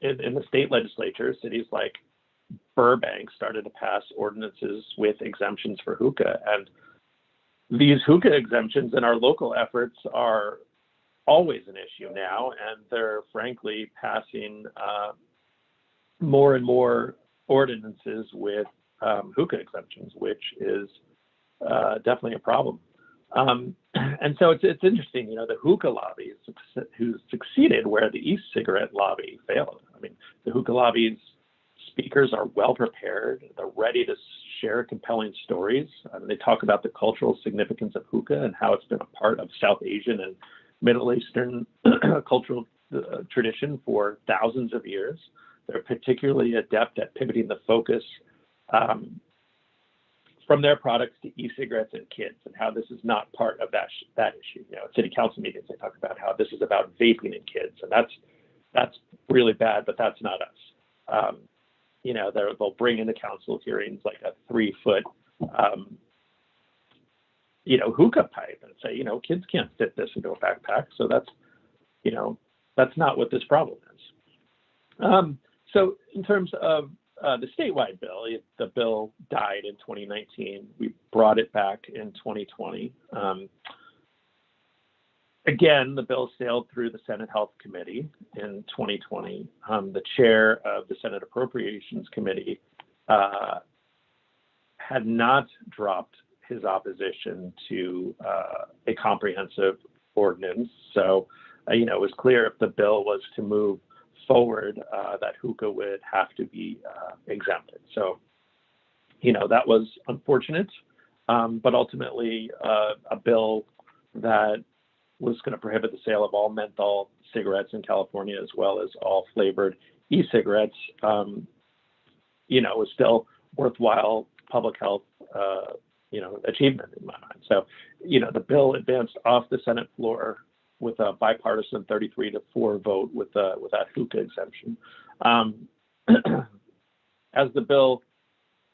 the state legislature, cities like Burbank started to pass ordinances with exemptions for hookah. And these hookah exemptions in our local efforts are always an issue now, and they're frankly passing more and more ordinances with hookah exemptions, which is definitely a problem. And so it's interesting, the hookah lobby who succeeded where the e-cigarette lobby failed. I mean, the hookah lobby's speakers are well prepared. They're ready to share compelling stories. They talk about the cultural significance of hookah and how it's been a part of South Asian and Middle Eastern cultural tradition for thousands of years. They're particularly adept at pivoting the focus from their products to e-cigarettes and kids, and how this is not part of that issue. At city council meetings, they talk about how this is about vaping and kids, and that's really bad, but that's not us. They'll bring into council hearings like a 3-foot, hookah pipe and say, kids can't fit this into a backpack. So that's not what this problem is. So in terms of the statewide bill, the bill died in 2019. We brought it back in 2020. Again, the bill sailed through the Senate Health Committee in 2020. The chair of the Senate Appropriations Committee had not dropped his opposition to a comprehensive ordinance. So, it was clear if the bill was to move forward, that hookah would have to be exempted. So, that was unfortunate, but ultimately a bill that was going to prohibit the sale of all menthol cigarettes in California, as well as all flavored e-cigarettes, was still worthwhile public health, achievement in my mind. So, the bill advanced off the Senate floor with a bipartisan 33-4 vote with that hookah exemption. As the bill,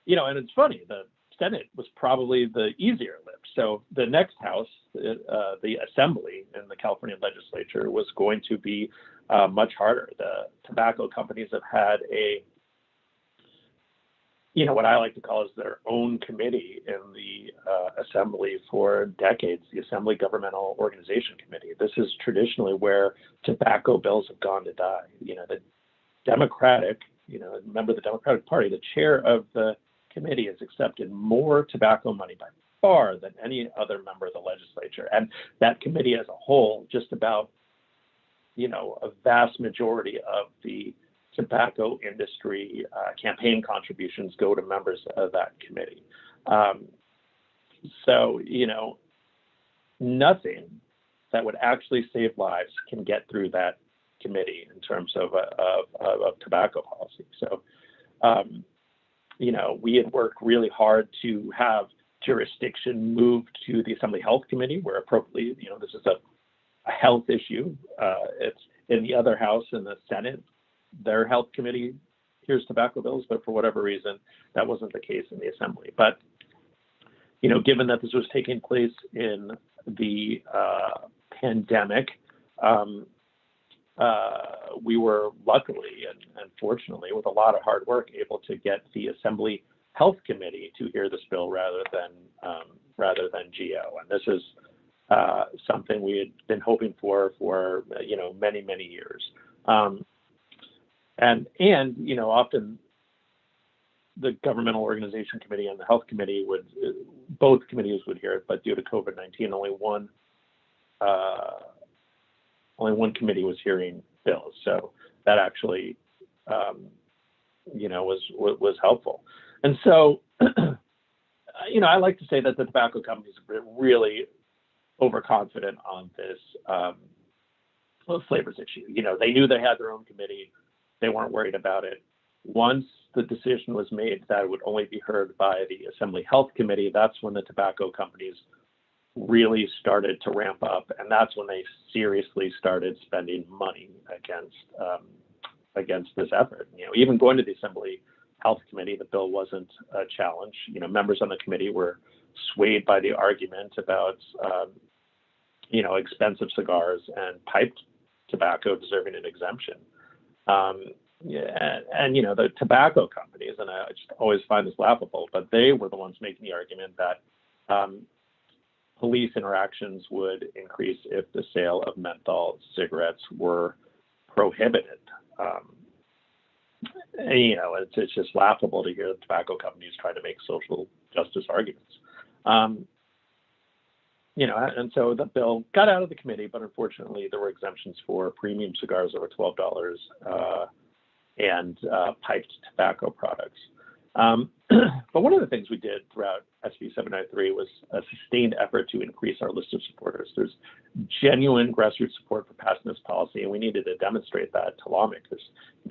and it's funny, the Senate was probably the easier lift. So the next house, the Assembly in the California legislature, was going to be much harder. The tobacco companies have had what I like to call is their own committee in the Assembly for decades, the Assembly Governmental Organization Committee. This is traditionally where tobacco bills have gone to die. The Democratic, member of the Democratic Party, the chair of the committee has accepted more tobacco money by far than any other member of the legislature. And that committee as a whole, just about, a vast majority of the tobacco industry campaign contributions go to members of that committee. So, nothing that would actually save lives can get through that committee in terms of tobacco policy. So, we had worked really hard to have jurisdiction moved to the Assembly Health Committee, where appropriately, this is a health issue. It's in the other house in the Senate. Their health committee hears tobacco bills, but for whatever reason, that wasn't the case in the Assembly. But, given that this was taking place in the pandemic, we were luckily and fortunately, with a lot of hard work, able to get the Assembly Health Committee to hear this bill rather than GO. And this is something we had been hoping for many, many years. And often the Governmental Organization Committee and the Health Committee both committees would hear it, but due to COVID-19, only one committee was hearing bills. So that actually, was helpful. And so, I like to say that the tobacco companies are really overconfident on this flavors issue. They knew they had their own committee. They weren't worried about it. Once the decision was made that it would only be heard by the Assembly Health Committee, that's when the tobacco companies really started to ramp up, and that's when they seriously started spending money against this effort. Even going to the Assembly Health Committee, the bill wasn't a challenge. Members on the committee were swayed by the argument about expensive cigars and piped tobacco deserving an exemption. The tobacco companies, and I just always find this laughable, but they were the ones making the argument that police interactions would increase if the sale of menthol cigarettes were prohibited. It's just laughable to hear the tobacco companies try to make social justice arguments. And so the bill got out of the committee, but unfortunately there were exemptions for premium cigars over $12 and piped tobacco products. But one of the things we did throughout SB 793 was a sustained effort to increase our list of supporters. There's genuine grassroots support for passing this policy, and we needed to demonstrate that to lawmakers.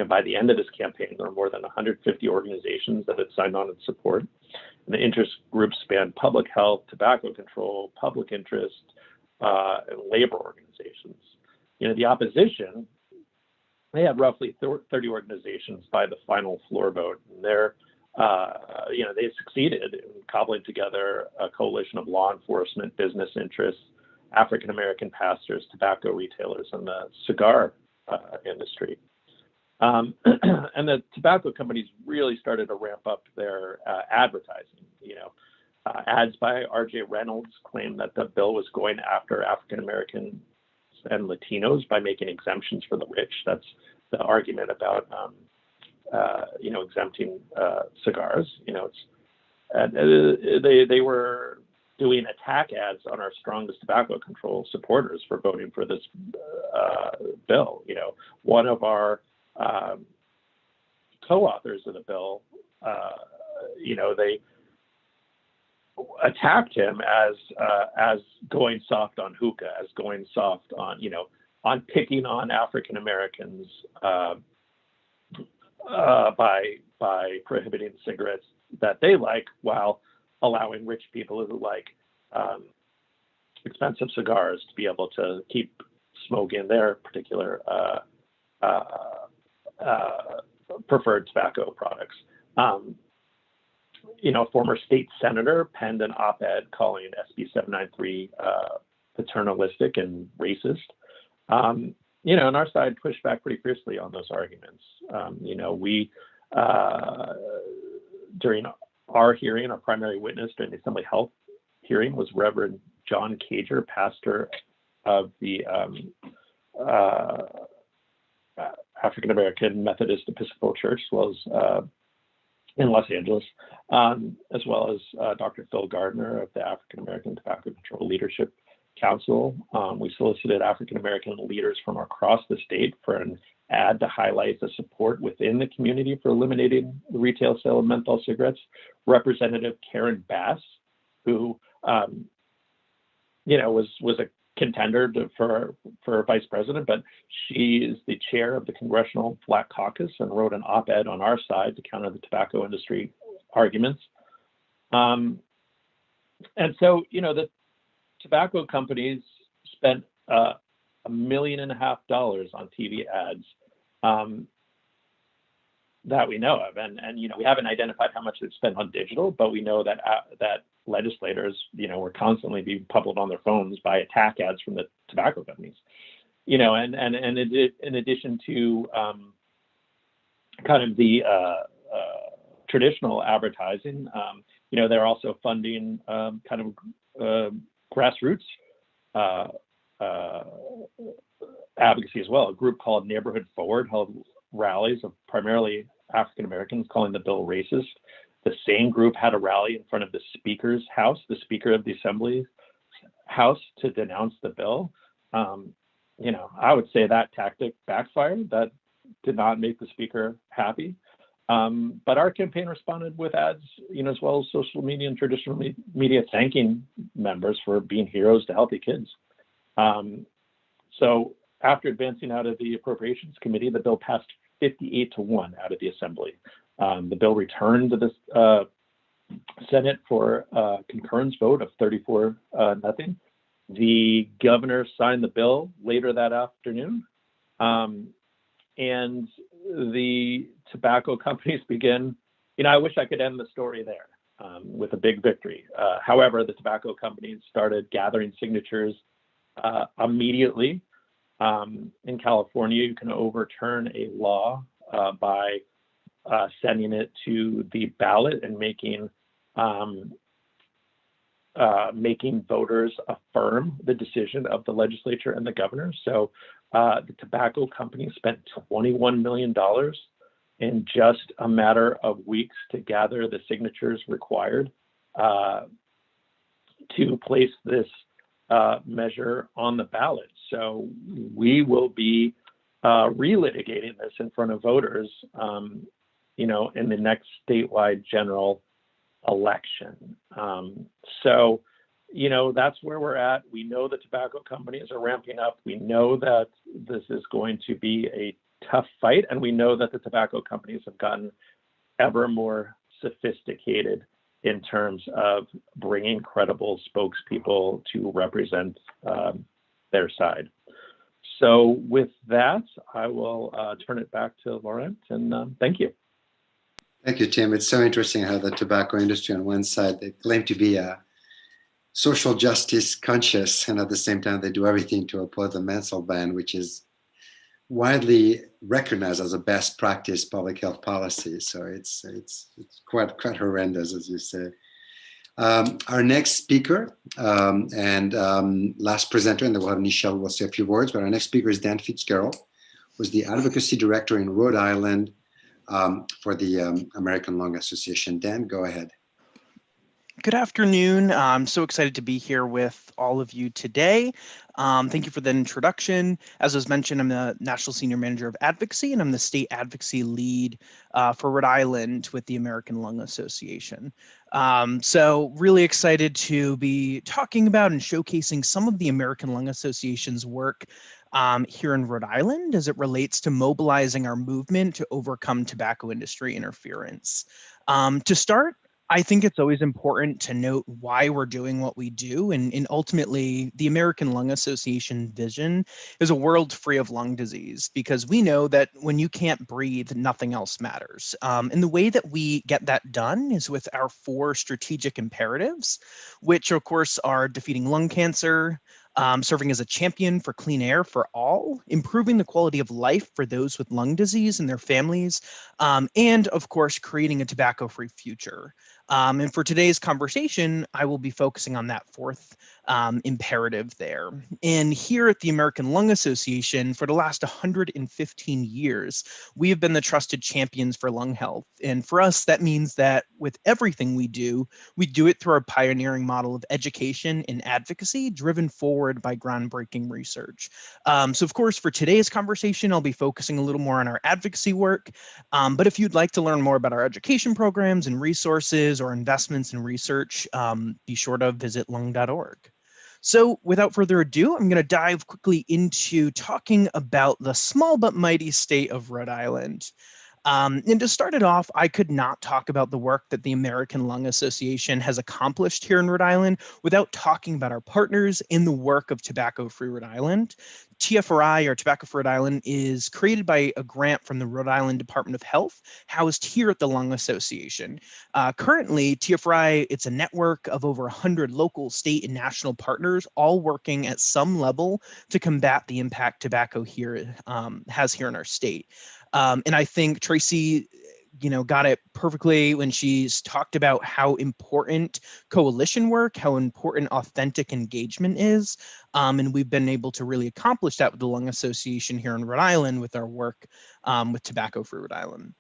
By the end of this campaign, there were more than 150 organizations that had signed on in support. And the interest groups spanned public health, tobacco control, public interest, and labor organizations. The opposition, they had roughly 30 organizations by the final floor vote, and they succeeded in cobbling together a coalition of law enforcement, business interests, African-American pastors, tobacco retailers, and the cigar industry. And the tobacco companies really started to ramp up their advertising. Ads by R.J. Reynolds claimed that the bill was going after African-Americans and Latinos by making exemptions for the rich. That's the argument about exempting cigars. They were doing attack ads on our strongest tobacco control supporters for voting for this bill. One of our co-authors of the bill, they attacked him as going soft on hookah, as going soft on picking on African Americans by prohibiting cigarettes that they like while allowing rich people who like expensive cigars to be able to keep smoking their particular preferred tobacco products. Former state senator penned an op-ed calling SB 793 paternalistic and racist. And our side pushed back pretty fiercely on those arguments. We, during our hearing, our primary witness during the Assembly Health hearing was Reverend John Cager, pastor of the African American Methodist Episcopal Church, as well as in Los Angeles, as well as Dr. Phil Gardner of the African American Tobacco Control Leadership Council. We solicited African American leaders from across the state for an ad to highlight the support within the community for eliminating the retail sale of menthol cigarettes. Representative Karen Bass, who was a contender for vice president, but she is the chair of the Congressional Black Caucus and wrote an op-ed on our side to counter the tobacco industry arguments. And so, the tobacco companies spent $1.5 million on TV ads that we know of, and we haven't identified how much they've spent on digital, but we know that that legislators were constantly being pummeled on their phones by attack ads from the tobacco companies, and in addition to kind of the traditional advertising, they're also funding kind of grassroots advocacy as well. A group called Neighborhood Forward held rallies of primarily African Americans calling the bill racist. The same group had a rally in front of the Speaker's house, the Speaker of the Assembly House, to denounce the bill. I would say that tactic backfired. That did not make the Speaker happy. But our campaign responded with ads, as well as social media and traditional media thanking members for being heroes to healthy kids. So after advancing out of the Appropriations Committee, the bill passed 58-1 out of the Assembly. The bill returned to the Senate for a concurrence vote of 34-0. The governor signed the bill later that afternoon, and the tobacco companies begin. I wish I could end the story there with a big victory. However, the tobacco companies started gathering signatures immediately. In California, you can overturn a law by sending it to the ballot and making voters affirm the decision of the legislature and the governor. So the tobacco company spent $21 million in just a matter of weeks to gather the signatures required to place this measure on the ballot. So we will be relitigating this in front of voters, in the next statewide general election. So that's where we're at. We know the tobacco companies are ramping up. We know that this is going to be a tough fight, and we know that the tobacco companies have gotten ever more sophisticated in terms of bringing credible spokespeople to represent their side. So with that, I will turn it back to Laurent, and thank you. Thank you, Tim. It's so interesting how the tobacco industry, on one side, they claim to be social justice conscious, and at the same time, they do everything to oppose the menthol ban, which is widely recognized as a best practice public health policy. So it's quite horrendous, as you say. Our next speaker and last presenter, and then we'll have Nichelle who will say a few words, but our next speaker is Dan Fitzgerald, who's the Advocacy Director in Rhode Island for the American Lung Association. Dan, go ahead. Good afternoon. I'm so excited to be here with all of you today. Thank you for the introduction. As was mentioned, I'm the National Senior Manager of Advocacy, and I'm the State Advocacy Lead for Rhode Island with the American Lung Association. So really excited to be talking about and showcasing some of the American Lung Association's work here in Rhode Island as it relates to mobilizing our movement to overcome tobacco industry interference. To start, I think it's always important to note why we're doing what we do. And ultimately, the American Lung Association vision is a world free of lung disease, because we know that when you can't breathe, nothing else matters. And the way that we get that done is with our 4 strategic imperatives, which of course are defeating lung cancer, serving as a champion for clean air for all, improving the quality of life for those with lung disease and their families, and of course, creating a tobacco-free future. And for today's conversation, I will be focusing on that 4th imperative there. And here at the American Lung Association, for the last 115 years, we have been the trusted champions for lung health. And for us, that means that with everything we do it through our pioneering model of education and advocacy driven forward by groundbreaking research. So of course, for today's conversation, I'll be focusing a little more on our advocacy work. But if you'd like to learn more about our education programs and resources or investments in research, be sure to visit lung.org. So without further ado, I'm going to dive quickly into talking about the small but mighty state of Rhode Island. And to start it off, I could not talk about the work that the American Lung Association has accomplished here in Rhode Island without talking about our partners in the work of Tobacco Free Rhode Island. TFRI, or Tobacco Free Rhode Island, is created by a grant from the Rhode Island Department of Health, housed here at the Lung Association. Currently, TFRI, it's a network of over 100 local, state, and national partners, all working at some level to combat the impact tobacco here has here in our state. And I think Traci, got it perfectly when she's talked about how important coalition work, how important authentic engagement is. And we've been able to really accomplish that with the Lung Association here in Rhode Island with our work with Tobacco Free Rhode Island.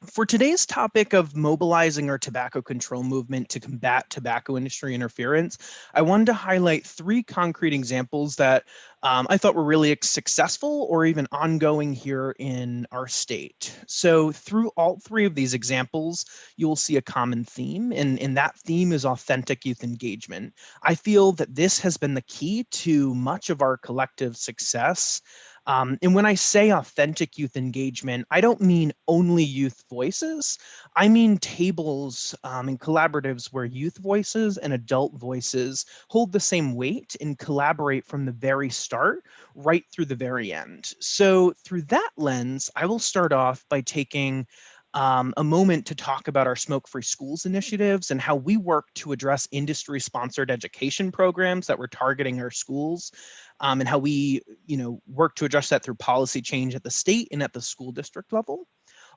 For today's topic of mobilizing our tobacco control movement to combat tobacco industry interference, I wanted to highlight 3 concrete examples that I thought were really successful or even ongoing here in our state. So through all 3 of these examples, you will see a common theme, and that theme is authentic youth engagement. I feel that this has been the key to much of our collective success And when I say authentic youth engagement, I don't mean only youth voices. I mean tables and collaboratives where youth voices and adult voices hold the same weight and collaborate from the very start right through the very end. So through that lens, I will start off by taking a moment to talk about our smoke-free schools initiatives and how we work to address industry-sponsored education programs that we're targeting our schools, and how we, work to address that through policy change at the state and at the school district level.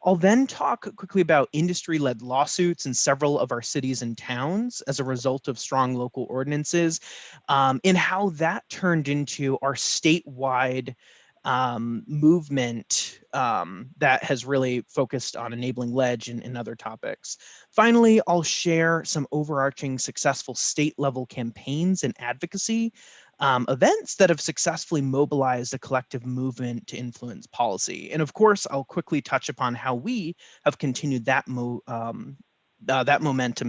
I'll then talk quickly about industry-led lawsuits in several of our cities and towns as a result of strong local ordinances, and how that turned into our statewide movement that has really focused on enabling ledge and other topics. Finally, I'll share some overarching successful state level campaigns and advocacy events that have successfully mobilized a collective movement to influence policy. And of course, I'll quickly touch upon how we have continued that momentum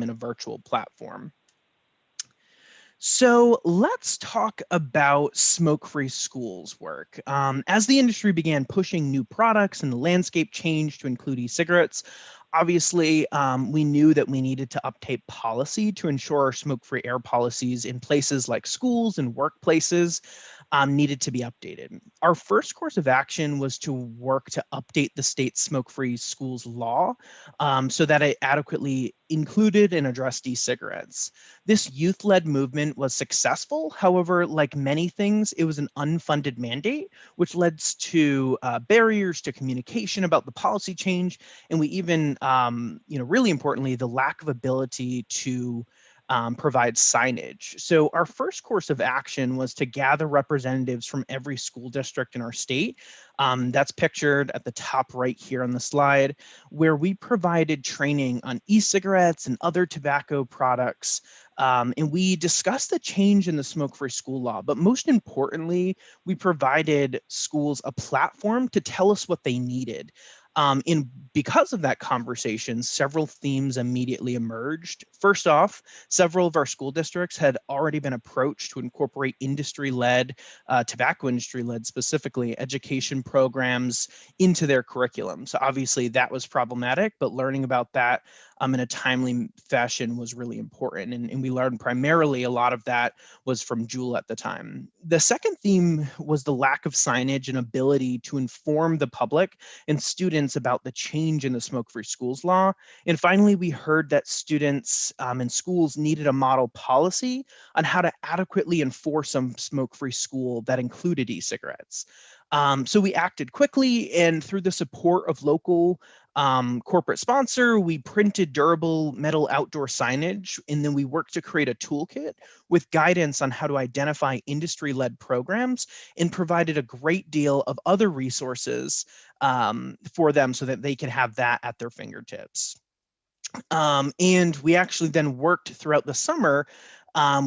in a virtual platform. So let's talk about smoke-free schools work. As the industry began pushing new products and the landscape changed to include e-cigarettes, obviously we knew that we needed to update policy to ensure our smoke-free air policies in places like schools and workplaces needed to be updated. Our first course of action was to work to update the state's smoke-free schools law so that it adequately included and addressed e-cigarettes. This youth-led movement was successful. However, like many things, it was an unfunded mandate, which led to barriers to communication about the policy change. And we even, really importantly, the lack of ability to provide signage. So our first course of action was to gather representatives from every school district in our state. That's pictured at the top right here on the slide, where we provided training on e-cigarettes and other tobacco products. And we discussed the change in the smoke-free school law, but most importantly, we provided schools a platform to tell us what they needed. And because of that conversation, several themes immediately emerged. First off, several of our school districts had already been approached to incorporate industry-led, tobacco industry-led specifically, education programs into their curriculum. So obviously that was problematic, but learning about that in a timely fashion was really important. And we learned primarily a lot of that was from Jewel at the time. The second theme was the lack of signage and ability to inform the public and students about the change in the smoke-free schools law. And finally, we heard that students and schools needed a model policy on how to adequately enforce a smoke-free school that included e-cigarettes. So we acted quickly, and through the support of local corporate sponsor, we printed durable metal outdoor signage, and then we worked to create a toolkit with guidance on how to identify industry-led programs and provided a great deal of other resources for them so that they can have that at their fingertips. And we actually then worked throughout the summer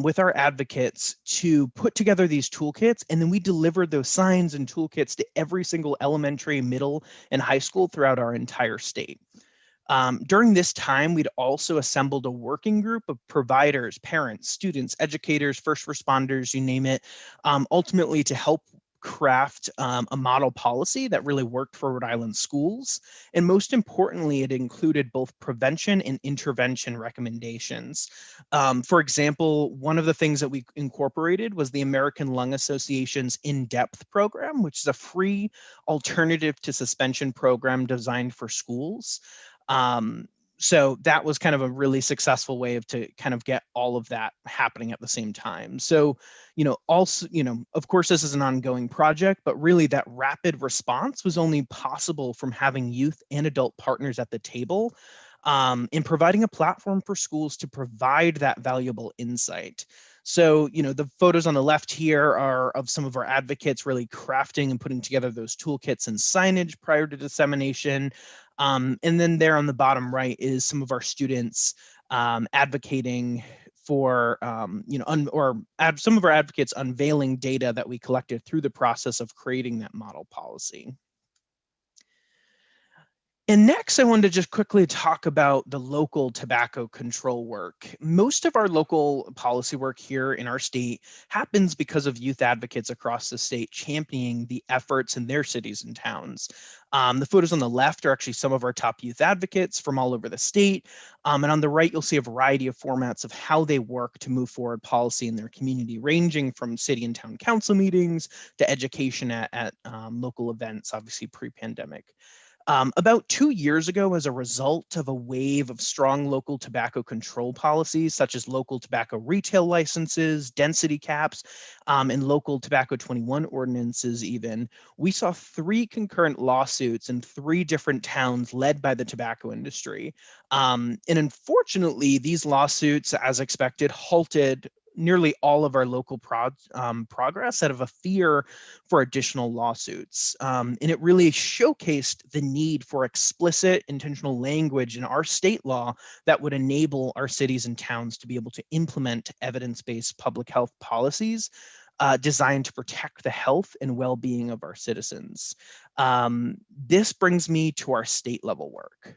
with our advocates to put together these toolkits, and then we delivered those signs and toolkits to every single elementary, middle, and high school throughout our entire state. During this time, we'd also assembled a working group of providers, parents, students, educators, first responders, you name it, ultimately to help craft a model policy that really worked for Rhode Island schools. And most importantly, it included both prevention and intervention recommendations. For example, one of the things that we incorporated was the American Lung Association's In-Depth program, which is a free alternative to suspension program designed for schools. So that was kind of a really successful way to kind of get all of that happening at the same time. So, also, of course, this is an ongoing project, but really that rapid response was only possible from having youth and adult partners at the table in providing a platform for schools to provide that valuable insight. So, the photos on the left here are of some of our advocates really crafting and putting together those toolkits and signage prior to dissemination. And then there on the bottom right is some of our students advocating for, some of our advocates unveiling data that we collected through the process of creating that model policy. And next, I wanted to just quickly talk about the local tobacco control work. Most of our local policy work here in our state happens because of youth advocates across the state championing the efforts in their cities and towns. The photos on the left are actually some of our top youth advocates from all over the state. And on the right, you'll see a variety of formats of how they work to move forward policy in their community, ranging from city and town council meetings to education at local events, obviously pre-pandemic. About 2 years ago, as a result of a wave of strong local tobacco control policies, such as local tobacco retail licenses, density caps, and local tobacco 21 ordinances even, we saw 3 concurrent lawsuits in 3 different towns led by the tobacco industry. And unfortunately, these lawsuits, as expected, halted nearly all of our local progress out of a fear for additional lawsuits. And it really showcased the need for explicit intentional language in our state law that would enable our cities and towns to be able to implement evidence-based public health policies designed to protect the health and well-being of our citizens. This brings me to our state level work.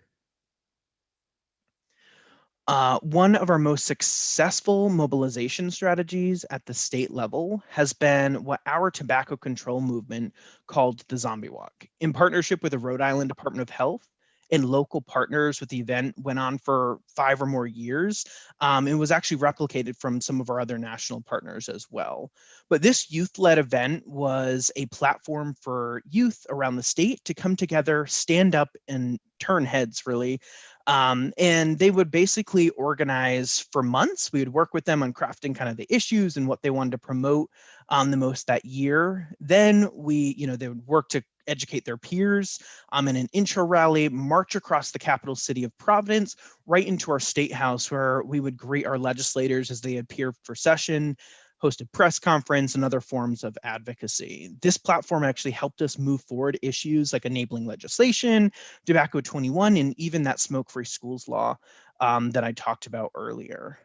One of our most successful mobilization strategies at the state level has been what our tobacco control movement called the Zombie Walk. In partnership with the Rhode Island Department of Health and local partners with the event, went on for 5 or more years. It was actually replicated from some of our other national partners as well. But this youth-led event was a platform for youth around the state to come together, stand up, and turn heads, really. And they would basically organize for months. We would work with them on crafting kind of the issues and what they wanted to promote the most that year. Then they would work to educate their peers in an intro rally, march across the capital city of Providence, right into our state house, where we would greet our legislators as they appeared for session, hosted press conference, and other forms of advocacy. This platform actually helped us move forward issues like enabling legislation, tobacco 21, and even that smoke-free schools law that I talked about earlier.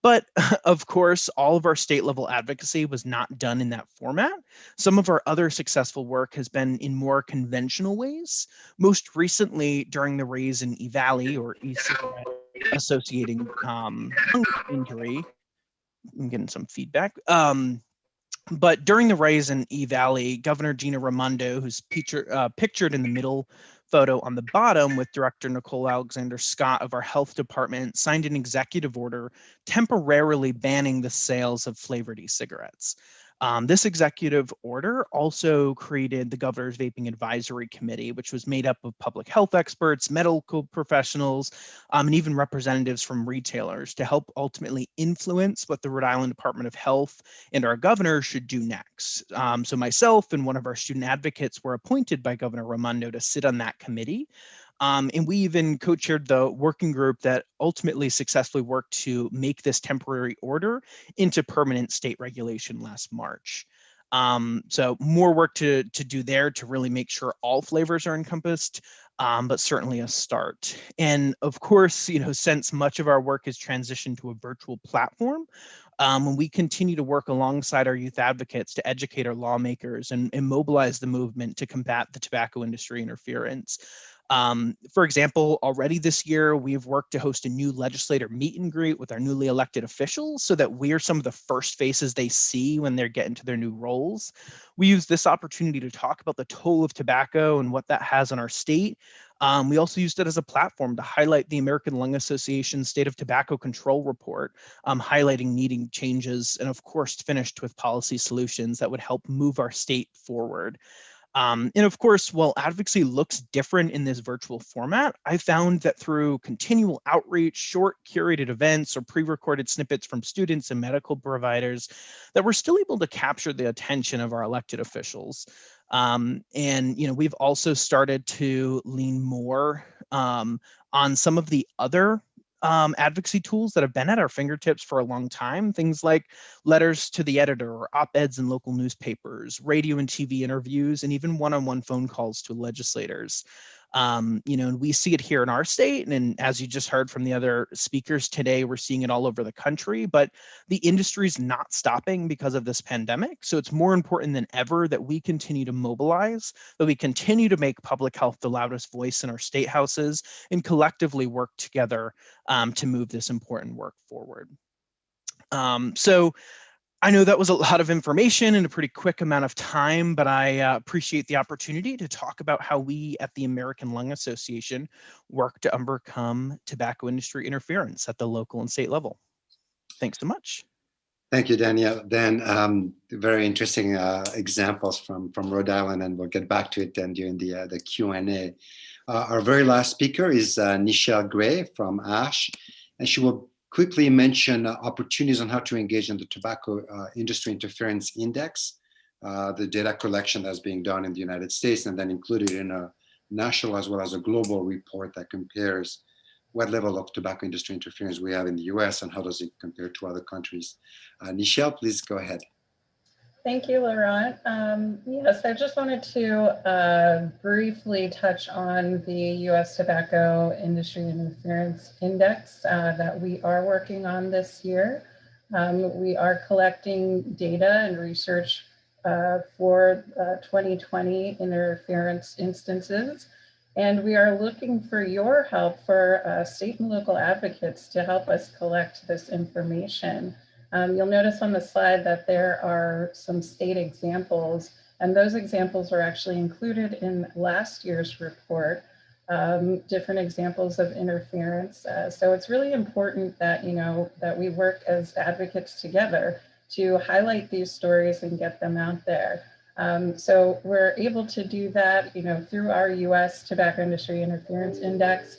But of course, all of our state level advocacy was not done in that format. Some of our other successful work has been in more conventional ways. Most recently, during the raise in E-Valley or e-cigarette associating lung injury. I'm getting some feedback. But during the raise in E-Valley, Governor Gina Raimondo, who's pictured in the middle photo on the bottom with Director Nicole Alexander Scott of our health department, signed an executive order temporarily banning the sales of flavored e-cigarettes. This executive order also created the Governor's Vaping Advisory Committee, which was made up of public health experts, medical professionals, and even representatives from retailers to help ultimately influence what the Rhode Island Department of Health and our governor should do next. So myself and one of our student advocates were appointed by Governor Raimondo to sit on that committee. And we even co-chaired the working group that ultimately successfully worked to make this temporary order into permanent state regulation last March. So more work to do there to really make sure all flavors are encompassed, but certainly a start. And of course, since much of our work has transitioned to a virtual platform, when we continue to work alongside our youth advocates to educate our lawmakers and mobilize the movement to combat the tobacco industry interference. For example, already this year, we've worked to host a new legislator meet and greet with our newly elected officials so that we are some of the first faces they see when they're getting to their new roles. We use this opportunity to talk about the toll of tobacco and what that has on our state. We also used it as a platform to highlight the American Lung Association's State of Tobacco Control report, highlighting needing changes, and of course, finished with policy solutions that would help move our state forward. And of course, while advocacy looks different in this virtual format, I found that through continual outreach, short curated events, or pre-recorded snippets from students and medical providers, that we're still able to capture the attention of our elected officials. And we've also started to lean more on some of the other advocacy tools that have been at our fingertips for a long time. Things like letters to the editor or op-eds in local newspapers, radio and TV interviews, and even one-on-one phone calls to legislators. And we see it here in our state. And as you just heard from the other speakers today, we're seeing it all over the country, but the industry is not stopping because of this pandemic. So it's more important than ever that we continue to mobilize, that we continue to make public health the loudest voice in our state houses and collectively work together to move this important work forward. So I know that was a lot of information in a pretty quick amount of time, but I appreciate the opportunity to talk about how we at the American Lung Association work to overcome tobacco industry interference at the local and state level. Thanks so much. Thank you, Danielle. Dan, very interesting examples from Rhode Island, and we'll get back to it then during the Q&A. Our very last speaker is Nichelle Gray from ASH, and she will quickly mention opportunities on how to engage in the tobacco industry interference index, the data collection that's being done in the United States, and then included in a national as well as a global report that compares what level of tobacco industry interference we have in the US and how does it compare to other countries. Nichelle, please go ahead. Thank you, Laurent. Yes, I just wanted to briefly touch on the U.S. Tobacco Industry Interference Index that we are working on this year. We are collecting data and research for 2020 interference instances, and we are looking for your help for state and local advocates to help us collect this information. You'll notice on the slide that there are some state examples, and those examples are actually included in last year's report, different examples of interference. So it's really important that, that we work as advocates together to highlight these stories and get them out there. So we're able to do that, through our US Tobacco Industry Interference Index.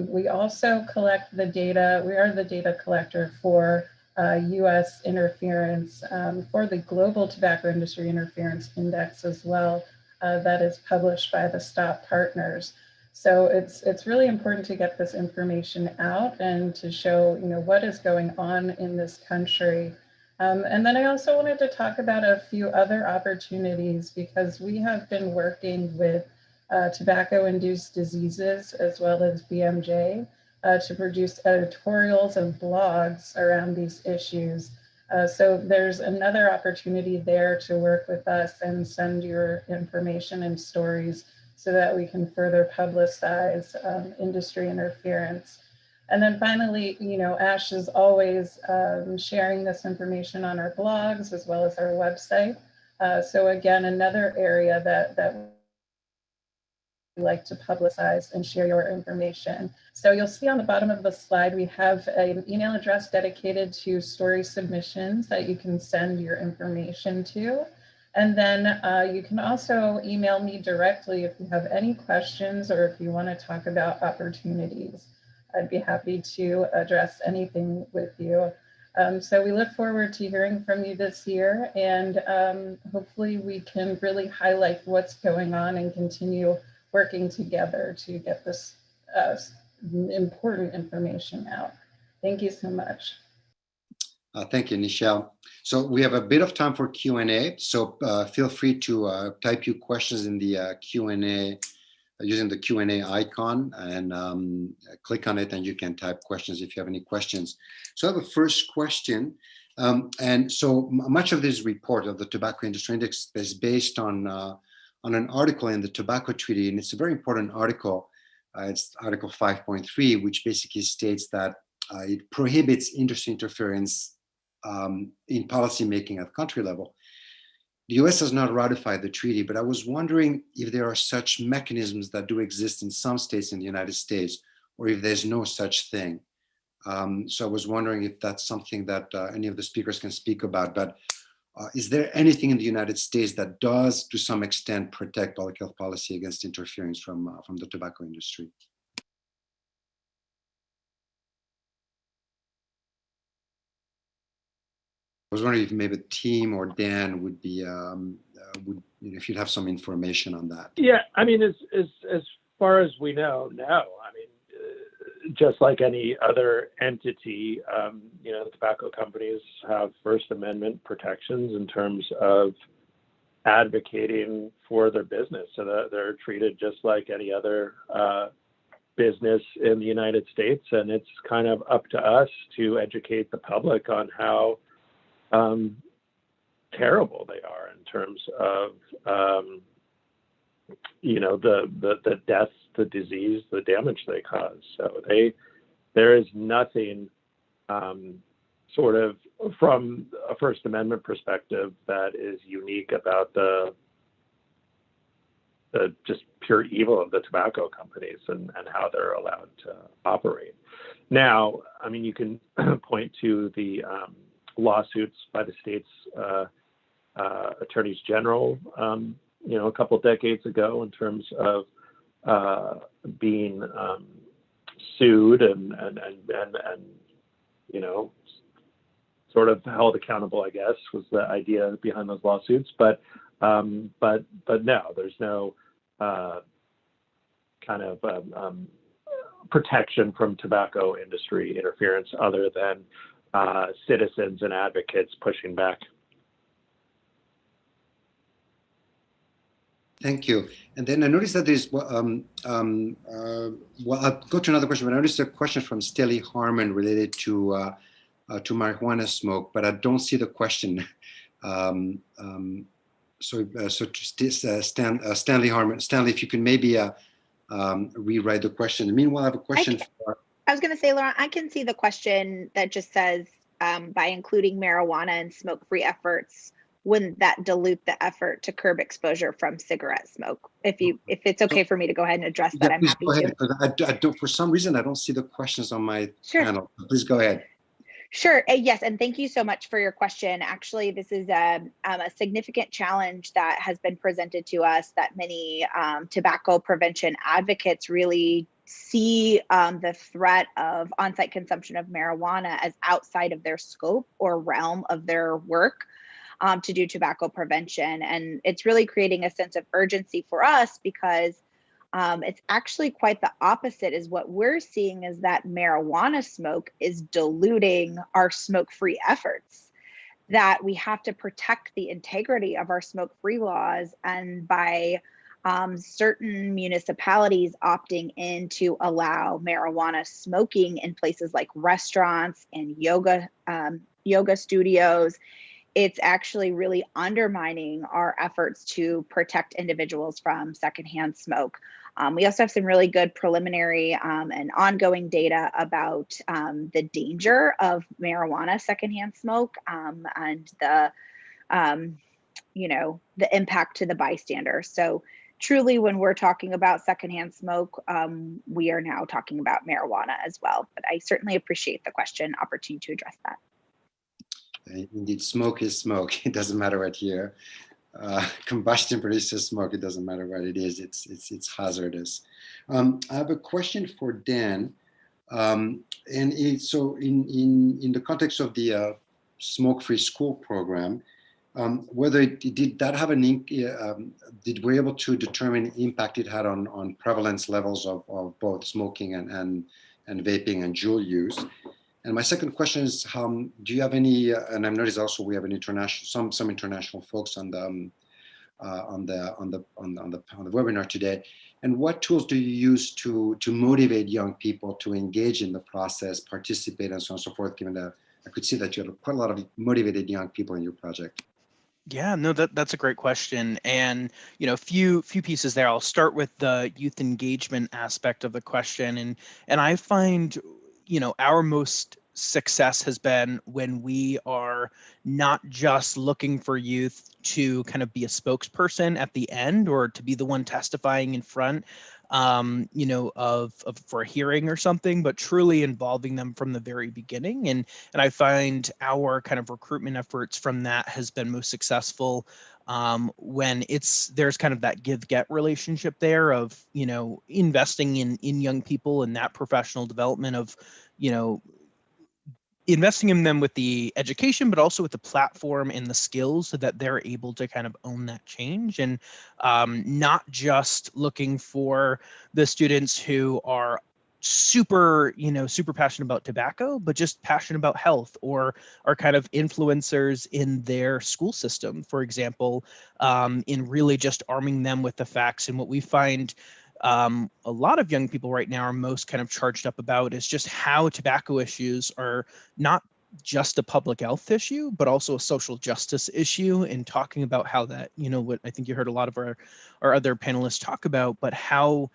We also collect the data. We are the data collector for US interference for the Global Tobacco Industry Interference Index as well, that is published by the STOP partners. So it's really important to get this information out and to show what is going on in this country. And then I also wanted to talk about a few other opportunities, because we have been working with tobacco-induced diseases as well as BMJ to produce editorials and blogs around these issues. So there's another opportunity there to work with us and send your information and stories so that we can further publicize industry interference. And then finally, ASH is always sharing this information on our blogs as well as our website. So again, another area that like to publicize and share your information. So you'll see on the bottom of the slide, we have an email address dedicated to story submissions that you can send your information to. And then you can also email me directly if you have any questions or if you want to talk about opportunities. I'd be happy to address anything with you. So we look forward to hearing from you this year, and hopefully we can really highlight what's going on and continue working together to get this important information out. Thank you so much. Thank you, Nichelle. So we have a bit of time for Q&A. So feel free to type your questions in the Q&A using the Q&A icon, and click on it and you can type questions if you have any questions. So I have a first question. And so much of this report of the Tobacco Industry Index is based on an article in the Tobacco Treaty, and it's a very important article. It's Article 5.3, which basically states that it prohibits industry interference in policymaking at country level. The US has not ratified the treaty, but I was wondering if there are such mechanisms that do exist in some states in the United States, or if there's no such thing. So I was wondering if that's something that any of the speakers can speak about, but is there anything in the United States that does, to some extent, protect public health policy against interference from the tobacco industry? I was wondering if maybe the team or Dan would be, if you'd have some information on that. Yeah, I mean, as far as we know, no. I mean, just like any other entity, the tobacco companies have First Amendment protections in terms of advocating for their business so that they're treated just like any other business in the United States. And it's kind of up to us to educate the public on how terrible they are in terms of, the deaths, the disease, the damage they cause. So there is nothing sort of from a First Amendment perspective that is unique about the just pure evil of the tobacco companies and how they're allowed to operate. Now, I mean, you can point to the lawsuits by the state's attorneys general, a couple of decades ago in terms of being sued and sort of held accountable, I guess, was the idea behind those lawsuits. But no, there's no kind of protection from tobacco industry interference other than citizens and advocates pushing back. Thank you. And then I noticed that there's, I'll go to another question, but I noticed a question from Stelly Harmon related to marijuana smoke, but I don't see the question. Stanley Harmon, Stanley, if you can maybe rewrite the question. Meanwhile, I have a question I was going to say, Laurent, I can see the question that just says, by including marijuana and smoke-free efforts, wouldn't that dilute the effort to curb exposure from cigarette smoke? If it's okay for me to go ahead and address that, I'm happy to. I don't, for some reason, I don't see the questions on my panel. Please go ahead. Sure. Yes. And thank you so much for your question. Actually, this is a significant challenge that has been presented to us that many tobacco prevention advocates really see the threat of on-site consumption of marijuana as outside of their scope or realm of their work to do tobacco prevention. And it's really creating a sense of urgency for us because it's actually quite the opposite. Is what we're seeing is that marijuana smoke is diluting our smoke-free efforts, that we have to protect the integrity of our smoke-free laws. And by certain municipalities opting in to allow marijuana smoking in places like restaurants and yoga studios, it's actually really undermining our efforts to protect individuals from secondhand smoke. We also have some really good preliminary and ongoing data about the danger of marijuana secondhand smoke and the impact to the bystander. So truly, when we're talking about secondhand smoke, we are now talking about marijuana as well. But I certainly appreciate the question, opportunity to address that. Indeed, smoke is smoke. It doesn't matter what year. Combustion produces smoke. It doesn't matter what it is. It's hazardous. I have a question for Dan. So in the context of the smoke-free school program, whether did that have did we able to determine the impact it had on prevalence levels of both smoking and vaping and dual use? And my second question is, do you have any? And I've noticed also we have an some international folks on the webinar today. And what tools do you use to motivate young people to engage in the process, participate, and so on and so forth? Given that I could see that you have quite a lot of motivated young people in your project. Yeah, no, that's a great question. And, a few pieces there. I'll start with the youth engagement aspect of the question. And I find, our most success has been when we are not just looking for youth to kind of be a spokesperson at the end or to be the one testifying in front, for a hearing or something, but truly involving them from the very beginning. And I find our kind of recruitment efforts from that has been most successful when there's kind of that give-get relationship there of, investing in young people and that professional development of, investing in them with the education, but also with the platform and the skills so that they're able to kind of own that change and not just looking for the students who are super, super passionate about tobacco, but just passionate about health, or are kind of influencers in their school system, for example, in really just arming them with the facts. And what we find a lot of young people right now are most kind of charged up about is just how tobacco issues are not just a public health issue, but also a social justice issue, and talking about how that, what I think you heard a lot of our other panelists talk about, but how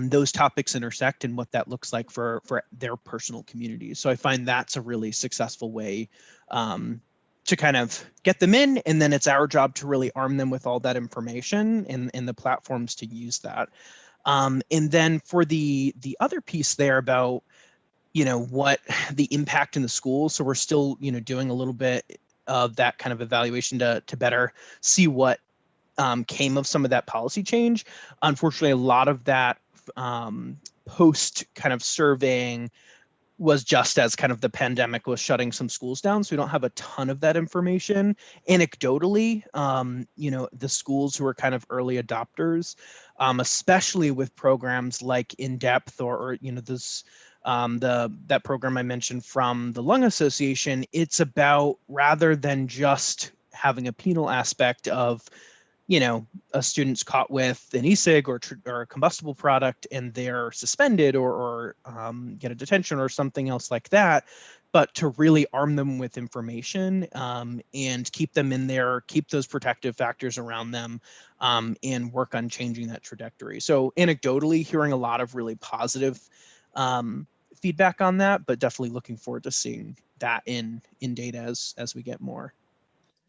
those topics intersect and what that looks like for their personal communities. So I find that's a really successful way to kind of get them in, and then it's our job to really arm them with all that information and the platforms to use that. And then for the other piece there about what the impact in the schools. So we're still, doing a little bit of that kind of evaluation to better see what came of some of that policy change. Unfortunately, a lot of that post kind of surveying was just as kind of the pandemic was shutting some schools down. So we don't have a ton of that information. Anecdotally, the schools who are kind of early adopters, especially with programs like In-Depth or those that program I mentioned from the Lung Association, it's about, rather than just having a penal aspect of, a student's caught with an e-cig or a combustible product and they're suspended or get a detention or something else like that, but to really arm them with information and keep them in there, keep those protective factors around them, and work on changing that trajectory. So anecdotally, hearing a lot of really positive feedback on that, but definitely looking forward to seeing that in data as we get more.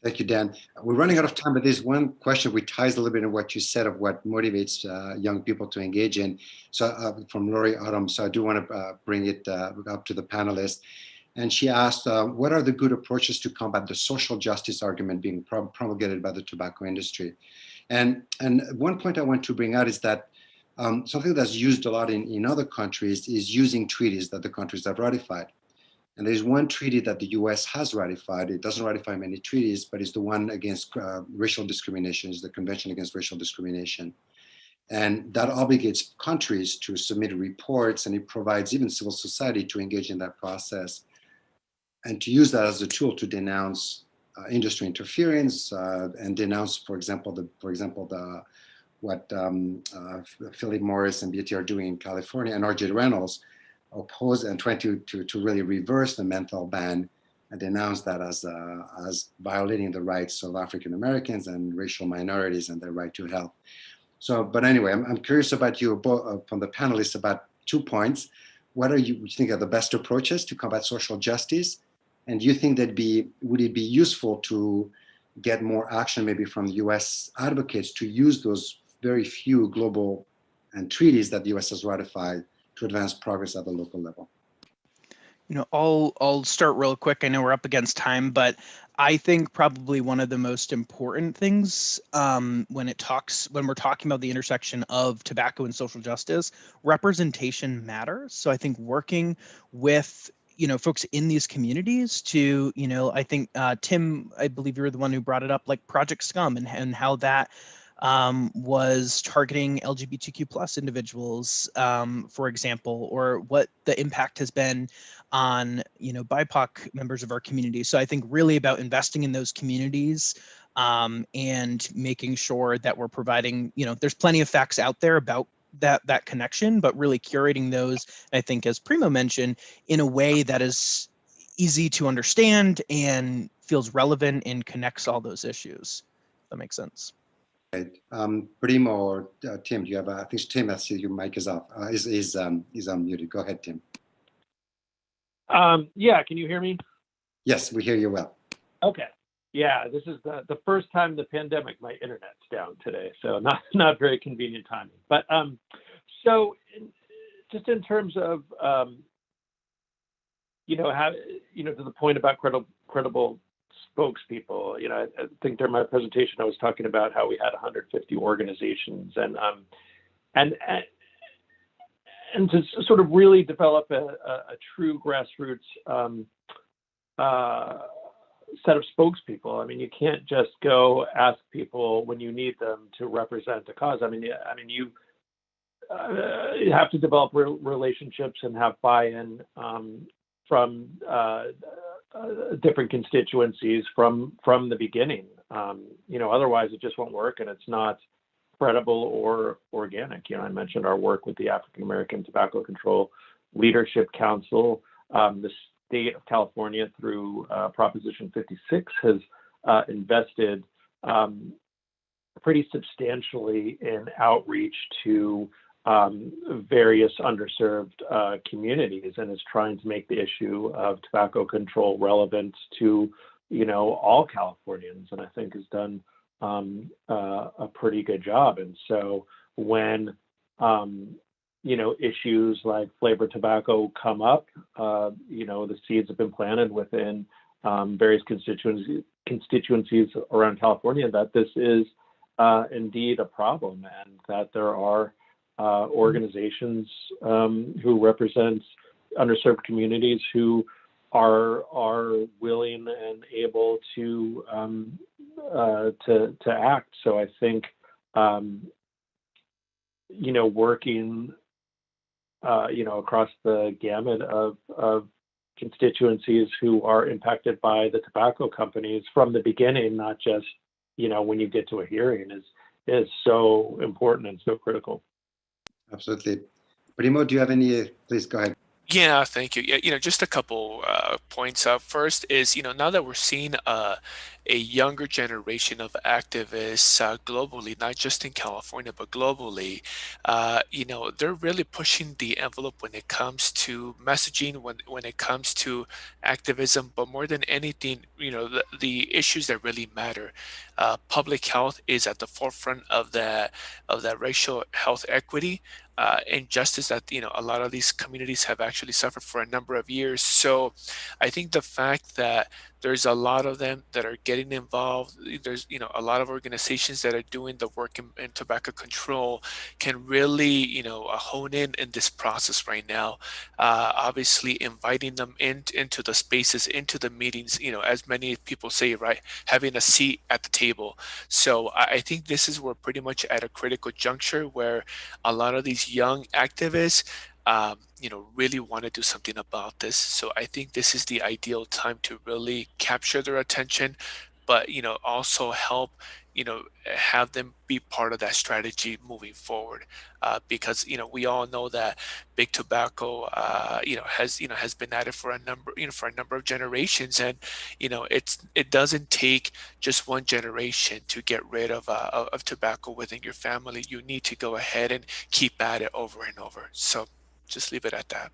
Thank you, Dan. We're running out of time, but there's one question which ties a little bit in what you said of what motivates young people to engage in. So from Lori Autumn, so I do want to bring it up to the panelists. And she asked, what are the good approaches to combat the social justice argument being promulgated by the tobacco industry? And one point I want to bring out is that something that's used a lot in other countries is using treaties that the countries have ratified. And there's one treaty that the US has ratified. It doesn't ratify many treaties, but it's the one against racial discrimination, it's the Convention Against Racial Discrimination. And that obligates countries to submit reports, and it provides even civil society to engage in that process and to use that as a tool to denounce industry interference and denounce, for example, what Philip Morris and BAT are doing in California, and RJ Reynolds oppose and trying to really reverse the menthol ban and denounce that as violating the rights of African Americans and racial minorities and their right to health. So, but anyway, I'm curious about you both, from the panelists, about 2 points. What you think are the best approaches to combat social justice? And do you think would it be useful to get more action maybe from the US advocates to use those very few global and treaties that the US has ratified to advance progress at the local level? I'll start real quick. I know we're up against time, but I think probably one of the most important things when we're talking about the intersection of tobacco and social justice, representation matters. So I think working with folks in these communities to, I think Tim, I believe you were the one who brought it up, like Project Scum and how that was targeting LGBTQ plus individuals, for example, or what the impact has been on, BIPOC members of our community. So I think really about investing in those communities and making sure that we're providing, there's plenty of facts out there about that connection, but really curating those, I think, as Primo mentioned, in a way that is easy to understand and feels relevant and connects all those issues. If that makes sense. Primo or Tim, do you have? I think Tim, I see your mic is off. Is unmuted. Go ahead, Tim. Yeah, can you hear me? Yes, we hear you well. Okay. Yeah, this is the first time the pandemic my internet's down today, so not very convenient timing. But so just in terms of how to the point about credible spokespeople, I think during my presentation I was talking about how we had 150 organizations and to sort of really develop a true grassroots set of spokespeople. I mean, you can't just go ask people when you need them to represent a cause. I mean, you have to develop relationships and have buy-in from different constituencies from the beginning. Otherwise it just won't work, and it's not credible or organic. I mentioned our work with the African American Tobacco Control Leadership Council. The state of California, through Proposition 56, has invested pretty substantially in outreach to various underserved communities, and is trying to make the issue of tobacco control relevant to all Californians, and I think has done a pretty good job. And so when issues like flavored tobacco come up, the seeds have been planted within various constituencies around California that this is indeed a problem, and that there are organizations who represent underserved communities who are willing and able to act. So I think working across the gamut of constituencies who are impacted by the tobacco companies from the beginning, not just when you get to a hearing, is so important and so critical. Absolutely. Primo, do you have any? Please go ahead. Yeah, thank you. Yeah, just a couple points. First is, now that we're seeing a younger generation of activists globally, not just in California, but globally, they're really pushing the envelope when it comes to messaging, when it comes to activism, but more than anything, the issues that really matter. Public health is at the forefront of that racial health equity. Injustice that a lot of these communities have actually suffered for a number of years. So I think the fact that there's a lot of them that are getting involved, there's a lot of organizations that are doing the work in tobacco control can really hone in this process right now. Obviously inviting them into the spaces, into the meetings, as many people say, right, having a seat at the table. So I think this is where pretty much at a critical juncture where a lot of these young activists really want to do something about this. So I think this is the ideal time to really capture their attention, but also help have them be part of that strategy moving forward, because we all know that big tobacco has been at it for a number of generations, and it doesn't take just one generation to get rid of tobacco within your family. You need to go ahead and keep at it over and over. So just leave it at that.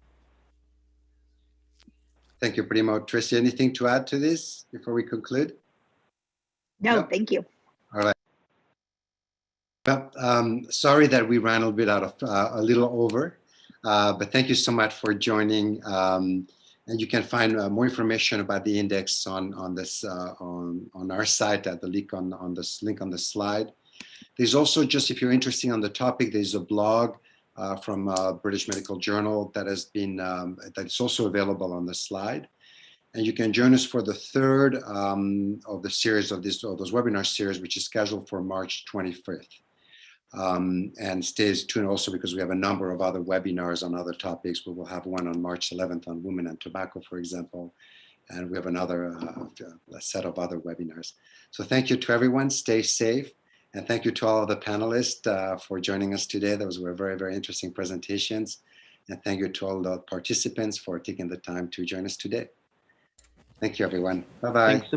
Thank you, Primo. Traci, anything to add to this before we conclude? No, thank you. All right. Well, sorry that we ran a little over, but thank you so much for joining. And you can find more information about the index on our site at the link on this link on the slide. There's also, just if you're interested on the topic, there's a blog from British Medical Journal that has been that's also available on the slide. And you can join us for the third of the series of those webinar series, which is scheduled for March 25th. And stay tuned also because we have a number of other webinars on other topics. We will have one on March 11th on women and tobacco, for example. And we have another a set of other webinars. So thank you to everyone. Stay safe. And thank you to all of the panelists for joining us today. Those were very, very interesting presentations. And thank you to all the participants for taking the time to join us today. Thank you, everyone. Bye-bye. Thanks so much.